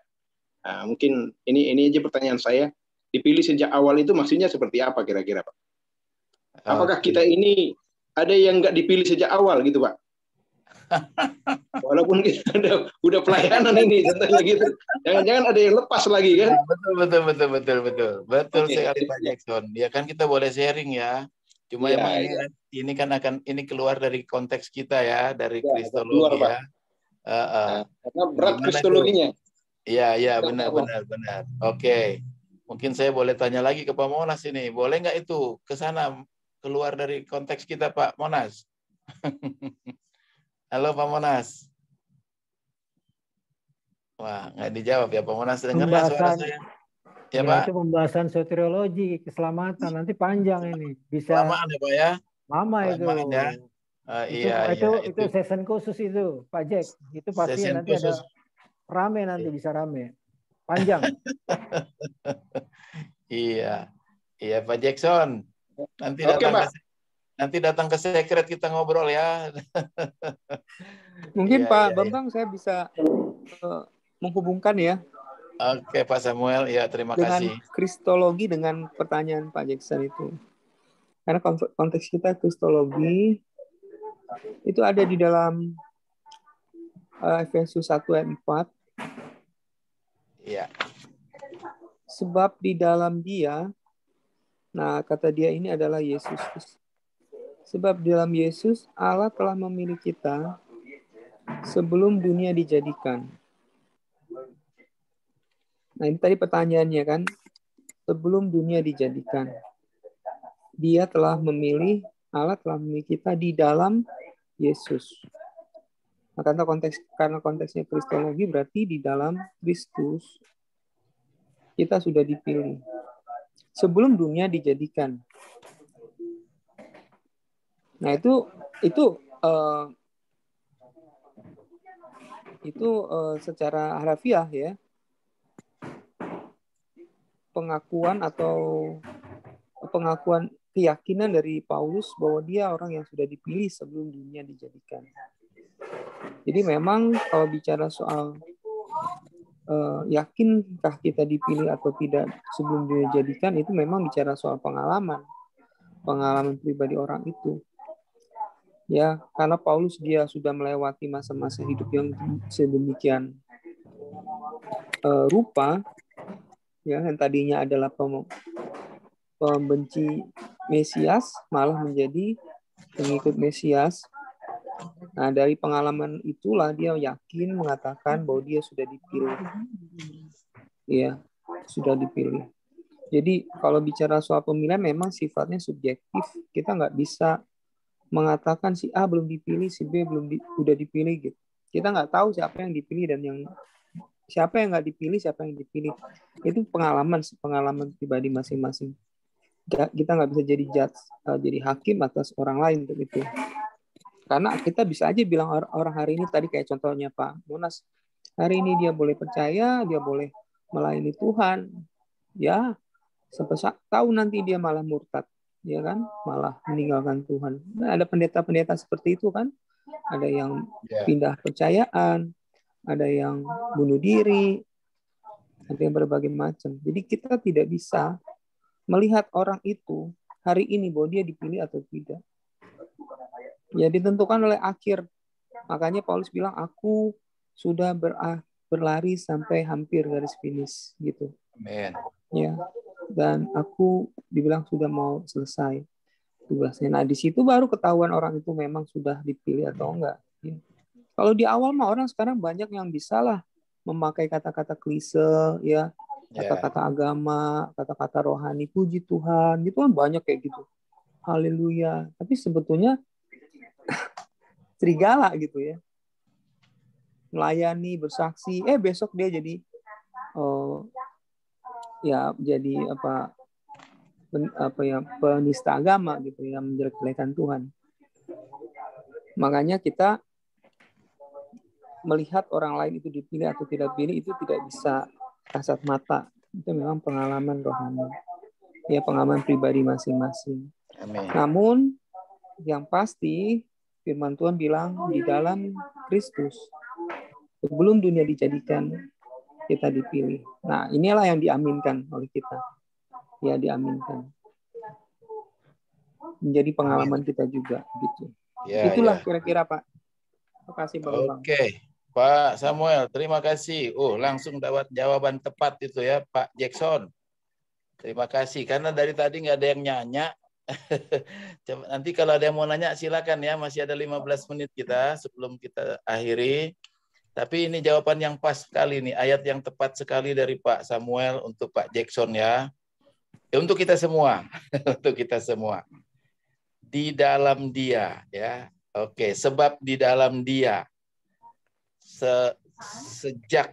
Mungkin ini aja pertanyaan saya. Dipilih sejak awal itu maksudnya seperti apa kira-kira, Pak? Apakah kita ini ada yang nggak dipilih sejak awal gitu, Pak? Walaupun kita udah pelayanan ini contohnya gitu. Jangan-jangan ada yang lepas lagi kan? Betul sekali Pak Jackson. Ya kan kita boleh sharing ya. Cuma emang ini kan ini keluar dari konteks kita ya, dari kristologi ya. Karena berat kristologinya. Iya, benar. Oke. Mungkin saya boleh tanya lagi ke Pak Monas ini. Boleh nggak itu ke sana keluar dari konteks kita, Pak Monas? Halo Pak Monas. Wah, nggak dijawab ya Pak Monas. Dengar nggak suara saya? Ya, Pak. Itu pembahasan soteriologi, keselamatan. Nanti panjang ini. Bisa lamaan ya, Pak ya? Lama itu. Ya. Itu session khusus itu, Pak Jack. Itu pasti nanti khusus. Ada rame nanti, bisa rame. Panjang. Iya, Pak Jackson. Nanti datang ke secret kita ngobrol ya. Mungkin Pak Bambang saya bisa menghubungkan ya. Oke Pak Samuel, ya terima kasih. Dengan kristologi dengan pertanyaan Pak Jackson itu. Karena konteks kita kristologi itu ada di dalam Efesus 1 ayat 4. Iya. Sebab di dalam Dia, nah kata Dia ini adalah Yesus. Sebab di dalam Yesus Allah telah memilih kita sebelum dunia dijadikan. Nah ini tadi pertanyaannya kan, sebelum dunia dijadikan, Dia telah memilih, Allah telah memilih kita di dalam Yesus. Nah, karena konteksnya kristologi berarti di dalam Kristus kita sudah dipilih sebelum dunia dijadikan. Nah itu secara harfiah ya, pengakuan keyakinan dari Paulus bahwa dia orang yang sudah dipilih sebelum dunia dijadikan. Jadi memang kalau bicara soal yakinkah kita dipilih atau tidak sebelum dunia dijadikan, itu memang bicara soal pengalaman pribadi orang itu. Ya, karena Paulus dia sudah melewati masa-masa hidup yang sedemikian rupa, ya, yang tadinya adalah pembenci Mesias malah menjadi pengikut Mesias. Nah, dari pengalaman itulah dia yakin mengatakan bahwa dia sudah dipilih. Ya, sudah dipilih. Jadi kalau bicara soal pemilihan memang sifatnya subjektif. Kita nggak bisa mengatakan si A belum dipilih, si B udah dipilih gitu. Kita nggak tahu siapa yang dipilih dan siapa yang nggak dipilih, siapa yang dipilih. Itu pengalaman pribadi masing-masing. Kita nggak bisa jadi hakim atas orang lain untuk itu. Karena kita bisa aja bilang orang hari ini tadi kayak contohnya Pak Monas, hari ini dia boleh percaya, dia boleh melayani Tuhan, ya sampai tahu nanti dia malah murtad, ya kan, malah meninggalkan Tuhan. Nah, ada pendeta-pendeta seperti itu kan, ada yang pindah kepercayaan, ada yang bunuh diri, ada yang berbagai macam. Jadi kita tidak bisa melihat orang itu hari ini bahwa dia dipilih atau tidak. Ya ditentukan oleh akhir Makanya Paulus bilang, aku sudah berlari sampai hampir garis finish gitu. Amin. Ya. Dan aku dibilang sudah mau selesai tugasnya. Nah, di situ baru ketahuan orang itu memang sudah dipilih atau enggak. Ya. Kalau di awal mah orang sekarang banyak yang bisa lah memakai kata-kata klise, ya, kata-kata agama, kata-kata rohani, puji Tuhan, gitu kan banyak kayak gitu. Haleluya. Tapi sebetulnya serigala gitu ya. Melayani, bersaksi, besok dia jadi jadi penista agama gitu ya, menjelek-jelekan Tuhan. Makanya kita melihat orang lain itu dipilih atau tidak pilih itu tidak bisa kasat mata. Itu memang pengalaman rohani. Ya, pengalaman pribadi masing-masing. Amin. Namun yang pasti firman Tuhan bilang di dalam Kristus sebelum dunia dijadikan kita dipilih. Nah, inilah yang diaminkan oleh kita. Ya, diaminkan. Menjadi pengalaman kita juga gitu. Ya, itulah kira-kira Pak. Terima kasih Bapak Bang. Oke, Pak Samuel, terima kasih. Langsung dapat jawaban tepat itu ya, Pak Jackson. Terima kasih. Karena dari tadi nggak ada yang nanya. Coba, nanti kalau ada yang mau nanya silakan ya. Masih ada 15 menit kita sebelum kita akhiri. Tapi ini jawaban yang pas sekali nih. Ayat yang tepat sekali dari Pak Samuel untuk Pak Jackson ya. Untuk kita semua. Untuk kita semua. Di dalam Dia ya. Oke, sebab di dalam Dia sejak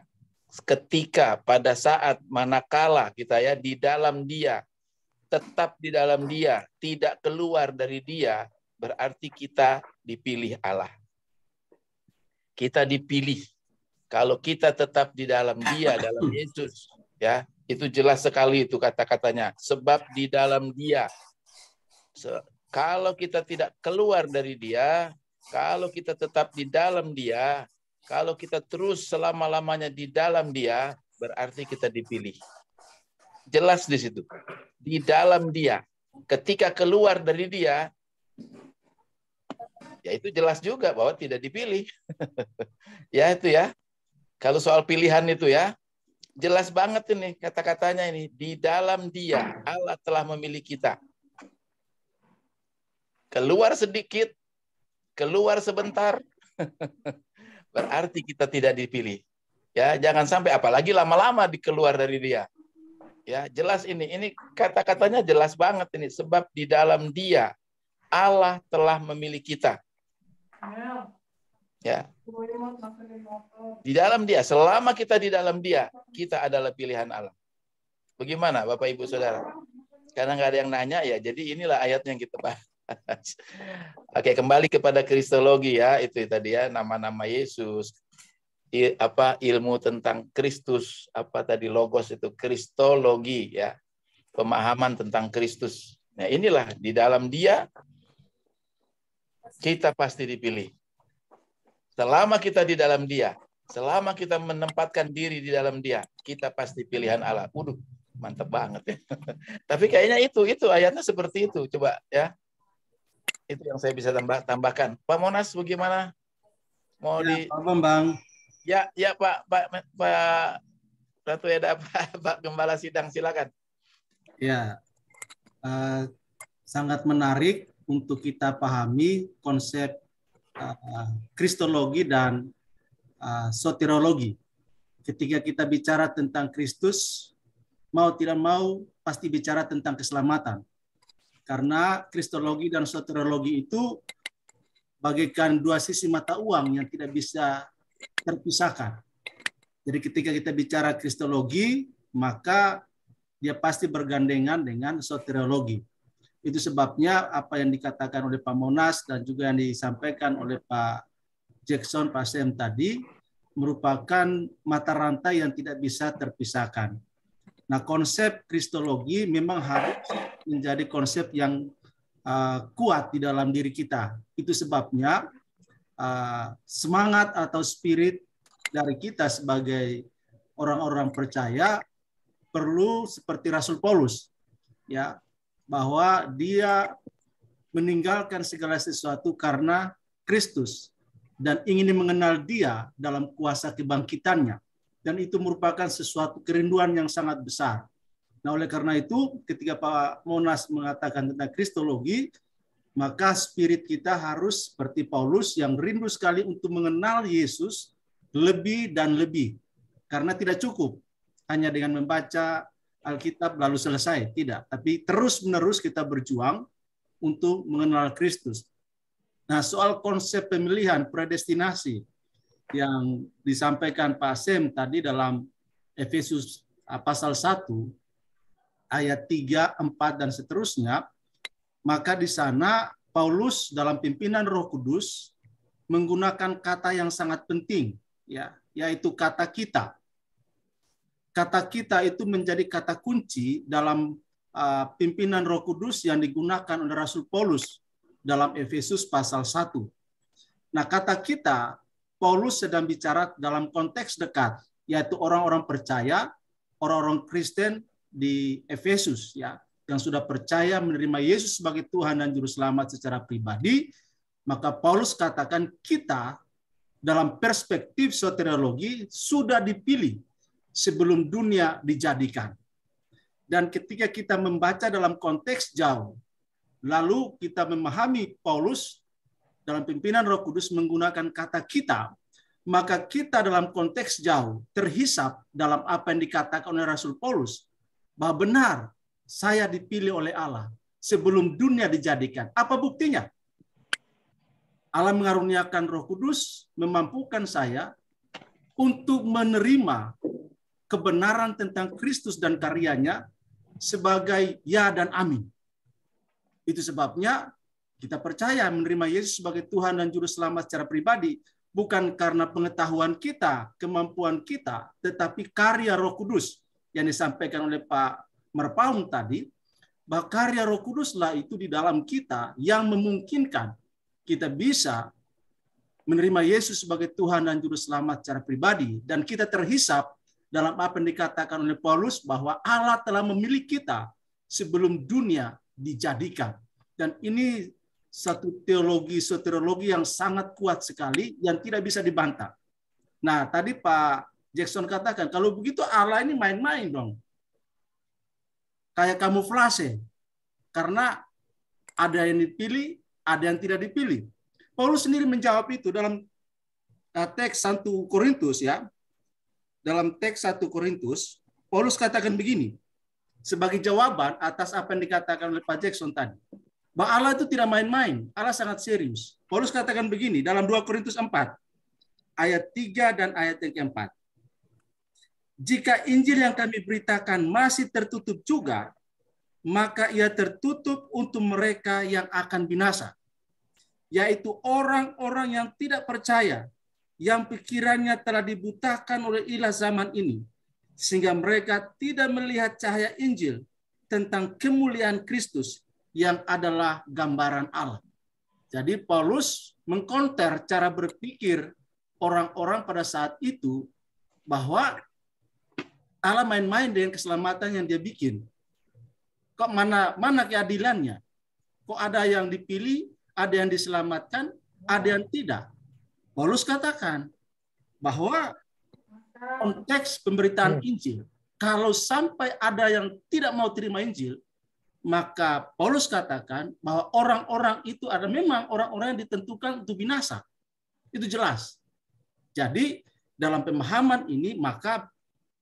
ketika pada saat manakala kita ya di dalam Dia, tetap di dalam Dia, tidak keluar dari Dia, berarti kita dipilih Allah. Kita dipilih. Kalau kita tetap di dalam Dia, dalam Yesus, ya, itu jelas sekali itu kata-katanya. Sebab di dalam Dia. Kalau kita tidak keluar dari Dia, kalau kita tetap di dalam Dia, kalau kita terus selama-lamanya di dalam Dia, berarti kita dipilih. Jelas di situ. Di dalam Dia. Ketika keluar dari Dia, ya itu jelas juga bahwa tidak dipilih. Ya itu ya. Kalau soal pilihan itu ya, jelas banget ini kata-katanya ini. Di dalam Dia, Allah telah memilih kita. Keluar sedikit, keluar sebentar, berarti kita tidak dipilih. Ya, jangan sampai apalagi lama-lama dikeluar dari Dia. Ya, jelas ini kata-katanya jelas banget ini. Sebab di dalam Dia Allah telah memilih kita. Ya. Di dalam Dia, selama kita di dalam Dia, kita adalah pilihan Allah. Bagaimana Bapak Ibu Saudara? Karena nggak ada yang nanya ya, jadi inilah ayat yang kita bahas. Oke, kembali kepada kristologi ya, itu tadi ya, nama-nama Yesus, ilmu tentang Kristus, apa tadi logos itu kristologi ya, pemahaman tentang Kristus. Nah, inilah di dalam Dia kita pasti dipilih. Selama kita di dalam Dia, selama kita menempatkan diri di dalam Dia, kita pasti pilihan Allah. Waduh, mantap banget ya. Tapi kayaknya itu ayatnya seperti itu. Coba ya. Itu yang saya bisa tambahkan. Pak Monas bagaimana? Mau ya, Pak Bambang. Ya Pak Ratu Eda, Pak Gembala Sidang, silakan. Ya, sangat menarik untuk kita pahami konsep kristologi dan soteriologi. Ketika kita bicara tentang Kristus, mau tidak mau pasti bicara tentang keselamatan. Karena kristologi dan soteriologi itu bagaikan dua sisi mata uang yang tidak bisa terpisahkan. Jadi ketika kita bicara kristologi, maka dia pasti bergandengan dengan soteriologi. Itu sebabnya apa yang dikatakan oleh Pak Monas dan juga yang disampaikan oleh Pak Jackson, Pak Sam tadi, merupakan mata rantai yang tidak bisa terpisahkan. Nah, konsep kristologi memang harus menjadi konsep yang kuat di dalam diri kita. Itu sebabnya semangat atau spirit dari kita sebagai orang-orang percaya perlu seperti Rasul Paulus, ya, bahwa dia meninggalkan segala sesuatu karena Kristus. dan ingin mengenal Dia dalam kuasa kebangkitannya. Dan itu merupakan sesuatu kerinduan yang sangat besar. Nah, oleh karena itu, ketika Pak Monas mengatakan tentang Kristologi, maka spirit kita harus seperti Paulus yang rindu sekali untuk mengenal Yesus lebih dan lebih. Karena tidak cukup hanya dengan membaca Alkitab lalu selesai. Tidak. Tapi terus-menerus kita berjuang untuk mengenal Kristus. Nah, soal konsep pemilihan, predestinasi, yang disampaikan Pak Sem tadi dalam Efesus pasal 1 ayat 3, 4 dan seterusnya, maka di sana Paulus dalam pimpinan Roh Kudus menggunakan kata yang sangat penting, ya, yaitu kata kita. Kata kita itu menjadi kata kunci dalam pimpinan Roh Kudus yang digunakan oleh Rasul Paulus dalam Efesus pasal 1. Nah, kata kita Paulus sedang bicara dalam konteks dekat, yaitu orang-orang percaya, orang-orang Kristen di Efesus, ya, yang sudah percaya menerima Yesus sebagai Tuhan dan Juru Selamat secara pribadi. Maka Paulus katakan kita dalam perspektif soteriologi sudah dipilih sebelum dunia dijadikan. Dan ketika kita membaca dalam konteks jauh, lalu kita memahami Paulus dalam pimpinan Roh Kudus menggunakan kata kita, maka kita dalam konteks jauh terhisap dalam apa yang dikatakan oleh Rasul Paulus, bahwa benar saya dipilih oleh Allah sebelum dunia dijadikan. Apa buktinya? Allah mengaruniakan Roh Kudus, memampukan saya untuk menerima kebenaran tentang Kristus dan karyanya sebagai ya dan amin. Itu sebabnya kita percaya menerima Yesus sebagai Tuhan dan Juru Selamat secara pribadi, bukan karena pengetahuan kita, kemampuan kita, tetapi karya Roh Kudus yang disampaikan oleh Pak Merpaung tadi, bahwa karya Roh Kuduslah itu di dalam kita yang memungkinkan kita bisa menerima Yesus sebagai Tuhan dan Juru Selamat secara pribadi, dan kita terhisap dalam apa yang dikatakan oleh Paulus bahwa Allah telah memilih kita sebelum dunia dijadikan. Dan ini satu teologi soteriologi yang sangat kuat sekali yang tidak bisa dibantah. Nah, tadi Pak Jackson katakan, kalau begitu Allah ini main-main dong. Kayak kamuflase. Karena ada yang dipilih, ada yang tidak dipilih. Paulus sendiri menjawab itu dalam teks 1 Korintus, ya. Dalam teks 1 Korintus, Paulus katakan begini, sebagai jawaban atas apa yang dikatakan oleh Pak Jackson tadi. Bahwa Allah itu tidak main-main, Allah sangat serius. Paulus katakan begini dalam 2 Korintus 4, ayat 3 dan ayat yang keempat. Jika Injil yang kami beritakan masih tertutup juga, maka ia tertutup untuk mereka yang akan binasa, yaitu orang-orang yang tidak percaya, yang pikirannya telah dibutakan oleh ilah zaman ini, sehingga mereka tidak melihat cahaya Injil tentang kemuliaan Kristus yang adalah gambaran Allah. Jadi Paulus mengkonter cara berpikir orang-orang pada saat itu bahwa Allah main-main dengan keselamatan yang dia bikin. Kok mana keadilannya? Kok ada yang dipilih, ada yang diselamatkan, ada yang tidak? Paulus katakan bahwa konteks pemberitaan Injil, kalau sampai ada yang tidak mau terima Injil, maka Paulus katakan bahwa orang-orang itu ada memang orang-orang yang ditentukan untuk binasa. Itu jelas. Jadi dalam pemahaman ini maka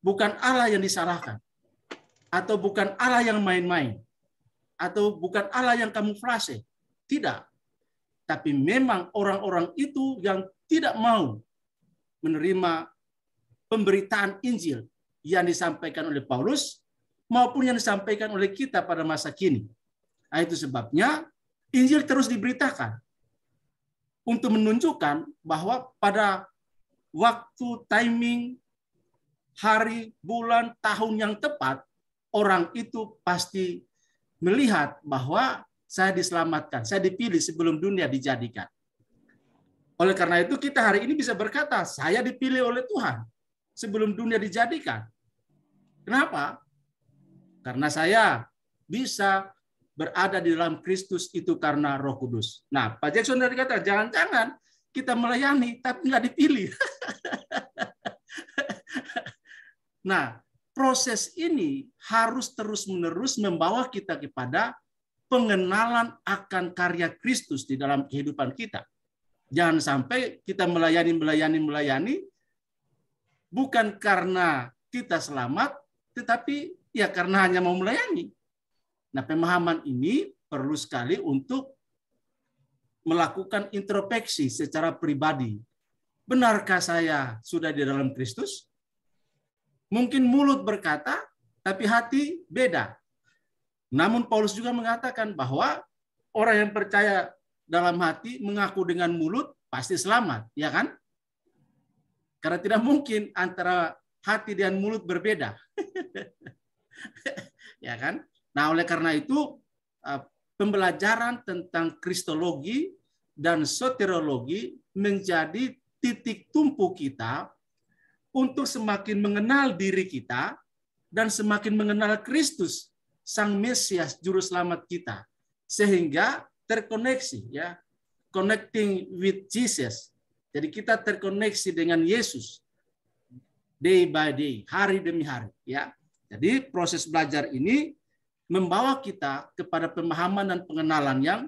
bukan Allah yang disalahkan, atau bukan Allah yang main-main, atau bukan Allah yang kamuflase. Tidak. Tapi memang orang-orang itu yang tidak mau menerima pemberitaan Injil yang disampaikan oleh Paulus maupun yang disampaikan oleh kita pada masa kini. Nah, itu sebabnya Injil terus diberitakan untuk menunjukkan bahwa pada waktu, timing, hari, bulan, tahun yang tepat, orang itu pasti melihat bahwa saya diselamatkan, saya dipilih sebelum dunia dijadikan. Oleh karena itu kita hari ini bisa berkata, saya dipilih oleh Tuhan sebelum dunia dijadikan. Kenapa? Karena saya bisa berada di dalam Kristus itu karena Roh Kudus. Nah, Pak Jackson tadi kata, jangan-jangan kita melayani tapi nggak dipilih. Nah, proses ini harus terus-menerus membawa kita kepada pengenalan akan karya Kristus di dalam kehidupan kita. Jangan sampai kita melayani, bukan karena kita selamat, tetapi ya karena hanya mau melayani. Nah, pemahaman ini perlu sekali untuk melakukan introspeksi secara pribadi. Benarkah saya sudah di dalam Kristus? Mungkin mulut berkata, tapi hati beda. Namun Paulus juga mengatakan bahwa orang yang percaya dalam hati mengaku dengan mulut pasti selamat, ya kan? Karena tidak mungkin antara hati dan mulut berbeda. Ya kan? Nah, oleh karena itu pembelajaran tentang kristologi dan soteriologi menjadi titik tumpu kita untuk semakin mengenal diri kita dan semakin mengenal Kristus, Sang Mesias Juru Selamat kita, sehingga terkoneksi, ya, connecting with Jesus. Jadi kita terkoneksi dengan Yesus day by day, hari demi hari, ya. Jadi proses belajar ini membawa kita kepada pemahaman dan pengenalan yang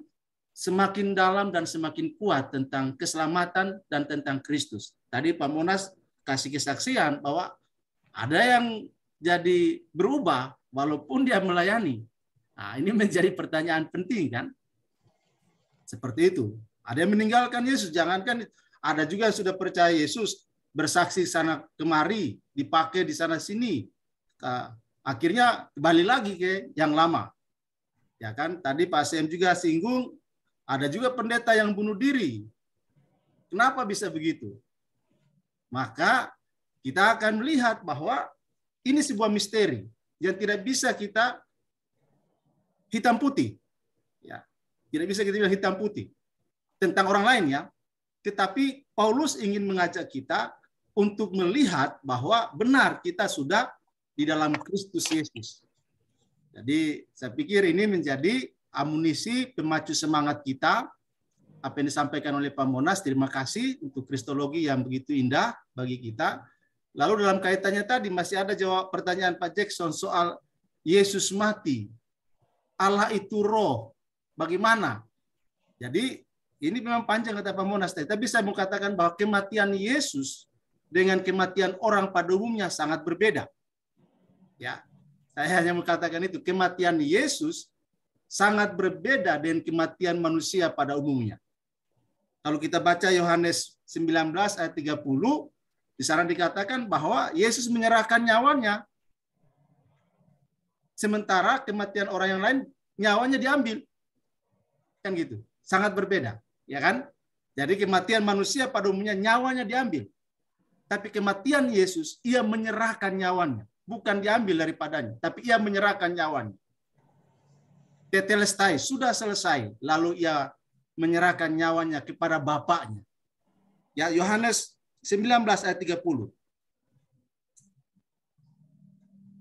semakin dalam dan semakin kuat tentang keselamatan dan tentang Kristus. Tadi Pak Monas kasih kesaksian bahwa ada yang jadi berubah walaupun dia melayani. Nah, ini menjadi pertanyaan penting kan? Seperti itu. Ada yang meninggalkan Yesus, jangankan ada juga yang sudah percaya Yesus, bersaksi sana kemari, dipakai di sana sini. Akhirnya kembali lagi ke yang lama. Ya kan? Tadi Pak Sem juga singgung, ada juga pendeta yang bunuh diri. Kenapa bisa begitu? Maka kita akan melihat bahwa ini sebuah misteri yang tidak bisa kita hitam putih. Ya, tidak bisa kita bilang hitam putih tentang orang lain, ya. Tetapi Paulus ingin mengajak kita untuk melihat bahwa benar kita sudah di dalam Kristus Yesus. Jadi saya pikir ini menjadi amunisi pemacu semangat kita. Apa yang disampaikan oleh Pak Monas, terima kasih untuk kristologi yang begitu indah bagi kita. Lalu dalam kaitannya tadi masih ada jawab pertanyaan Pak Jackson soal Yesus mati. Allah itu roh. Bagaimana? Jadi ini memang panjang kata Pak Monas, tapi saya mau katakan bahwa kematian Yesus dengan kematian orang pada umumnya sangat berbeda. Ya, saya hanya mengatakan itu, kematian Yesus sangat berbeda dengan kematian manusia pada umumnya. Kalau kita baca Yohanes 19 ayat 30, di sana dikatakan bahwa Yesus menyerahkan nyawanya, sementara kematian orang yang lain nyawanya diambil. Kan gitu. Sangat berbeda, ya kan? Jadi kematian manusia pada umumnya nyawanya diambil. Tapi kematian Yesus, ia menyerahkan nyawanya, bukan diambil daripadanya, tapi ia menyerahkan nyawanya. Tetelestai, sudah selesai, lalu ia menyerahkan nyawanya kepada Bapaknya. Ya, Yohanes 19 ayat 30.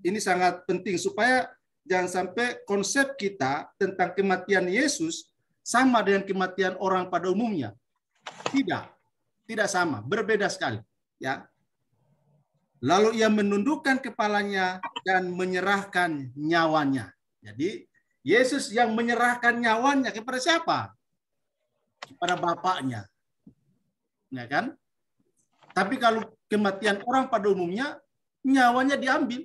Ini sangat penting supaya jangan sampai konsep kita tentang kematian Yesus sama dengan kematian orang pada umumnya. Tidak sama, berbeda sekali. Ya. Lalu ia menundukkan kepalanya dan menyerahkan nyawanya. Jadi Yesus yang menyerahkan nyawanya kepada siapa? Kepada Bapaknya. Ya kan? Tapi kalau kematian orang pada umumnya, nyawanya diambil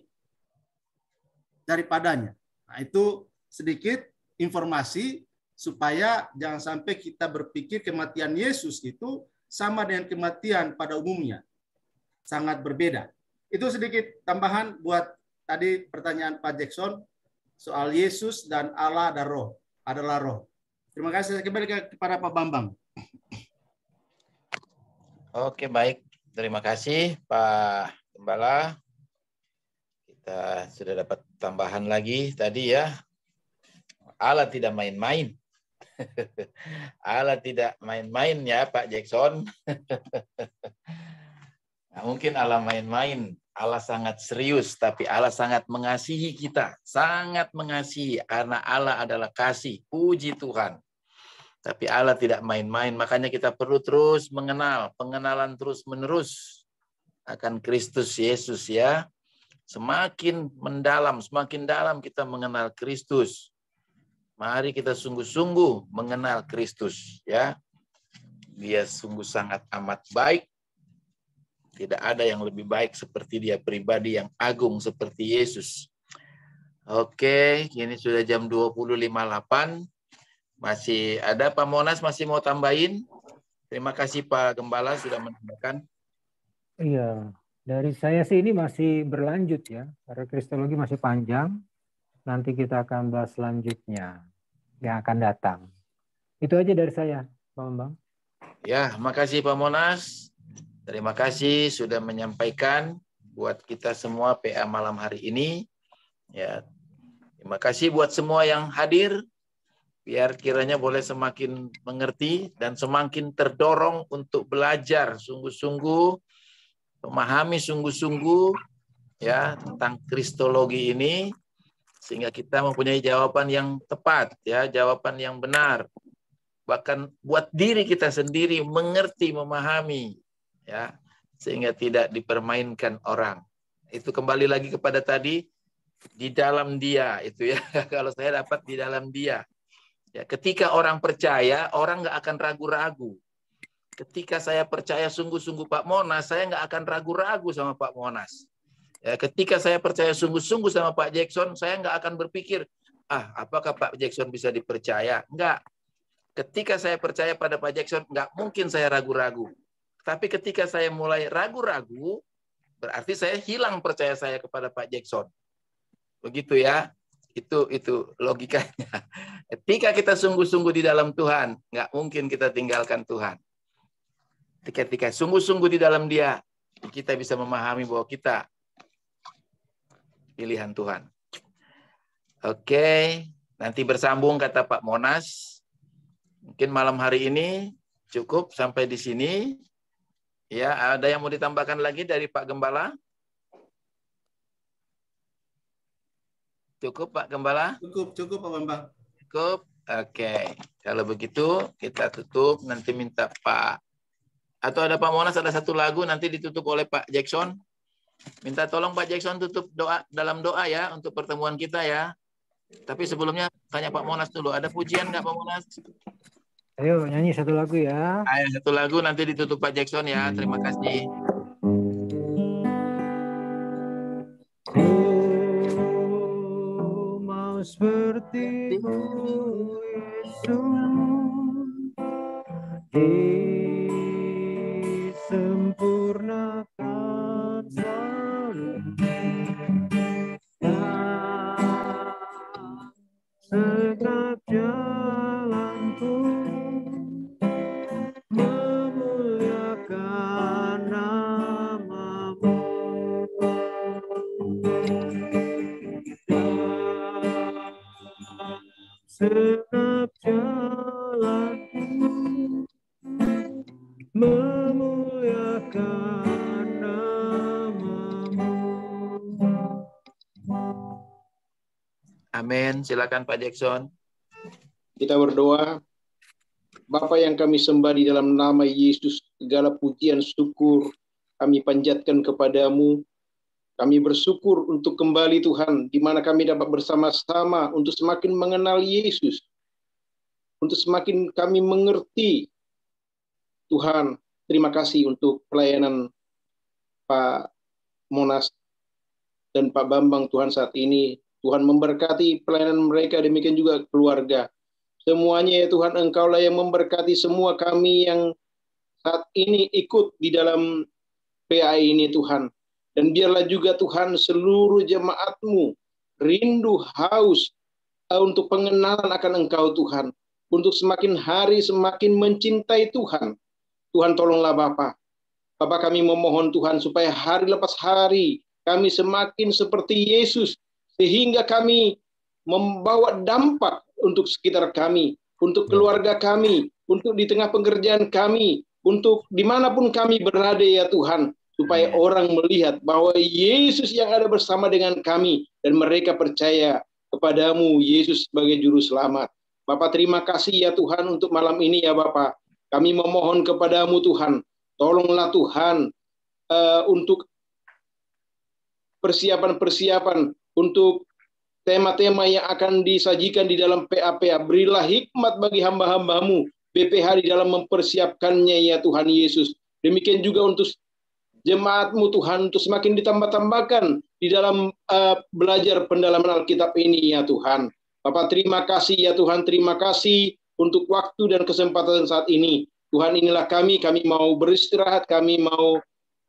daripadanya. Nah, itu sedikit informasi supaya jangan sampai kita berpikir kematian Yesus itu sama dengan kematian pada umumnya. Sangat berbeda. Itu sedikit tambahan buat tadi pertanyaan Pak Jackson soal Yesus dan Allah dan Roh adalah Roh. Terima kasih. Saya kembali kepada Pak Bambang. Oke, baik. Terima kasih Pak Gembala. Kita sudah dapat tambahan lagi tadi ya. Allah tidak main-main. Allah tidak main-main ya Pak Jackson. Nah, mungkin Allah main-main. Allah sangat serius, tapi Allah sangat mengasihi kita. Sangat mengasihi, karena Allah adalah kasih. Puji Tuhan. Tapi Allah tidak main-main, makanya kita perlu terus mengenal, pengenalan terus-menerus akan Kristus Yesus ya. Semakin mendalam, semakin dalam kita mengenal Kristus. Mari kita sungguh-sungguh mengenal Kristus ya. Dia sungguh sangat amat baik. Tidak ada yang lebih baik seperti dia, pribadi yang agung seperti Yesus. Oke, ini sudah jam 20.58. Masih ada Pak Monas masih mau tambahin? Terima kasih Pak Gembala sudah menambahkan. Iya, dari saya sih ini masih berlanjut ya. Karena kristologi masih panjang. Nanti kita akan bahas selanjutnya yang akan datang. Itu aja dari saya, Pak Bambang. Ya, makasih Pak Monas. Terima kasih sudah menyampaikan buat kita semua PA malam hari ini. Ya, terima kasih buat semua yang hadir. Biar kiranya boleh semakin mengerti dan semakin terdorong untuk belajar sungguh-sungguh, memahami sungguh-sungguh ya tentang kristologi ini, sehingga kita mempunyai jawaban yang tepat, ya, jawaban yang benar. Bahkan buat diri kita sendiri mengerti, memahami, ya, sehingga tidak dipermainkan orang. Itu kembali lagi kepada tadi, di dalam dia itu ya. Kalau saya dapat di dalam dia. Ya, ketika orang percaya, orang nggak akan ragu-ragu. Ketika saya percaya sungguh-sungguh Pak Monas, saya nggak akan ragu-ragu sama Pak Monas. Ya, ketika saya percaya sungguh-sungguh sama Pak Jackson, saya nggak akan berpikir, apakah Pak Jackson bisa dipercaya? Nggak. Ketika saya percaya pada Pak Jackson, nggak mungkin saya ragu-ragu. Tapi ketika saya mulai ragu-ragu, berarti saya hilang percaya saya kepada Pak Jackson. Begitu ya. Itu logikanya. Ketika kita sungguh-sungguh di dalam Tuhan, nggak mungkin kita tinggalkan Tuhan. Ketika sungguh-sungguh di dalam Dia, kita bisa memahami bahwa kita pilihan Tuhan. Oke, nanti bersambung kata Pak Monas. Mungkin malam hari ini cukup sampai di sini. Ya, ada yang mau ditambahkan lagi dari Pak Gembala? Cukup Pak Gembala? Cukup Pak Bambang. Cukup. Oke. Kalau begitu kita tutup, nanti minta Pak. Atau ada Pak Monas ada satu lagu nanti ditutup oleh Pak Jackson. Minta tolong Pak Jackson tutup doa dalam doa ya untuk pertemuan kita ya. Tapi sebelumnya tanya Pak Monas dulu, ada pujian nggak Pak Monas? Ayo nyanyi satu lagu ya. Ayo satu lagu nanti ditutup Pak Jackson ya. Terima kasih. Seperti-Mu Yesus, disempurnakan selalu setiap jalanku, memuliakan nama-Mu. Setiap jalanku memuliakan nama-Mu. Amin. Silakan Pak Jackson. Kita berdoa. Bapa yang kami sembah di dalam nama Yesus, segala pujian syukur kami panjatkan kepadamu. Kami bersyukur untuk kembali Tuhan, di mana kami dapat bersama-sama untuk semakin mengenal Yesus, untuk semakin kami mengerti Tuhan. Terima kasih untuk pelayanan Pak Monas dan Pak Bambang Tuhan saat ini. Tuhan memberkati pelayanan mereka, demikian juga keluarga. Semuanya ya Tuhan, Engkaulah yang memberkati semua kami yang saat ini ikut di dalam PA ini Tuhan. Dan biarlah juga Tuhan seluruh jemaat-Mu rindu haus untuk pengenalan akan Engkau Tuhan. Untuk semakin hari semakin mencintai Tuhan. Tuhan tolonglah Bapa. Bapa kami memohon Tuhan supaya hari lepas hari kami semakin seperti Yesus. Sehingga kami membawa dampak untuk sekitar kami. Untuk keluarga kami. Untuk di tengah pekerjaan kami. Untuk dimanapun kami berada ya Tuhan. Supaya orang melihat bahwa Yesus yang ada bersama dengan kami. Dan mereka percaya kepadamu Yesus sebagai Juru Selamat. Bapak terima kasih ya Tuhan untuk malam ini ya Bapak. Kami memohon kepadamu Tuhan, tolonglah Tuhan untuk persiapan-persiapan untuk tema-tema yang akan disajikan di dalam PA-PA. Berilah hikmat bagi hamba-hambamu BPH di dalam mempersiapkannya ya Tuhan Yesus. Demikian juga untuk jemaatmu Tuhan, untuk semakin ditambah-tambahkan di dalam belajar pendalaman Alkitab ini ya Tuhan. Bapak terima kasih ya Tuhan, terima kasih untuk waktu dan kesempatan saat ini. Tuhan, inilah kami mau beristirahat, kami mau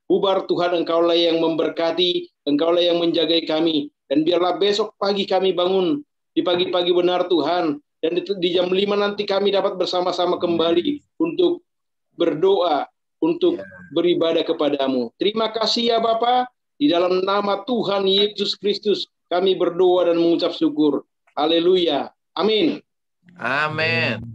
bubar Tuhan. Engkaulah yang memberkati, Engkaulah yang menjagai kami. Dan biarlah besok pagi kami bangun di pagi-pagi benar Tuhan. Dan di jam 5 nanti kami dapat bersama-sama kembali untuk berdoa, untuk beribadah kepadamu. Terima kasih ya Bapa. Di dalam nama Tuhan Yesus Kristus kami berdoa dan mengucap syukur. Haleluya. Amin. Amin.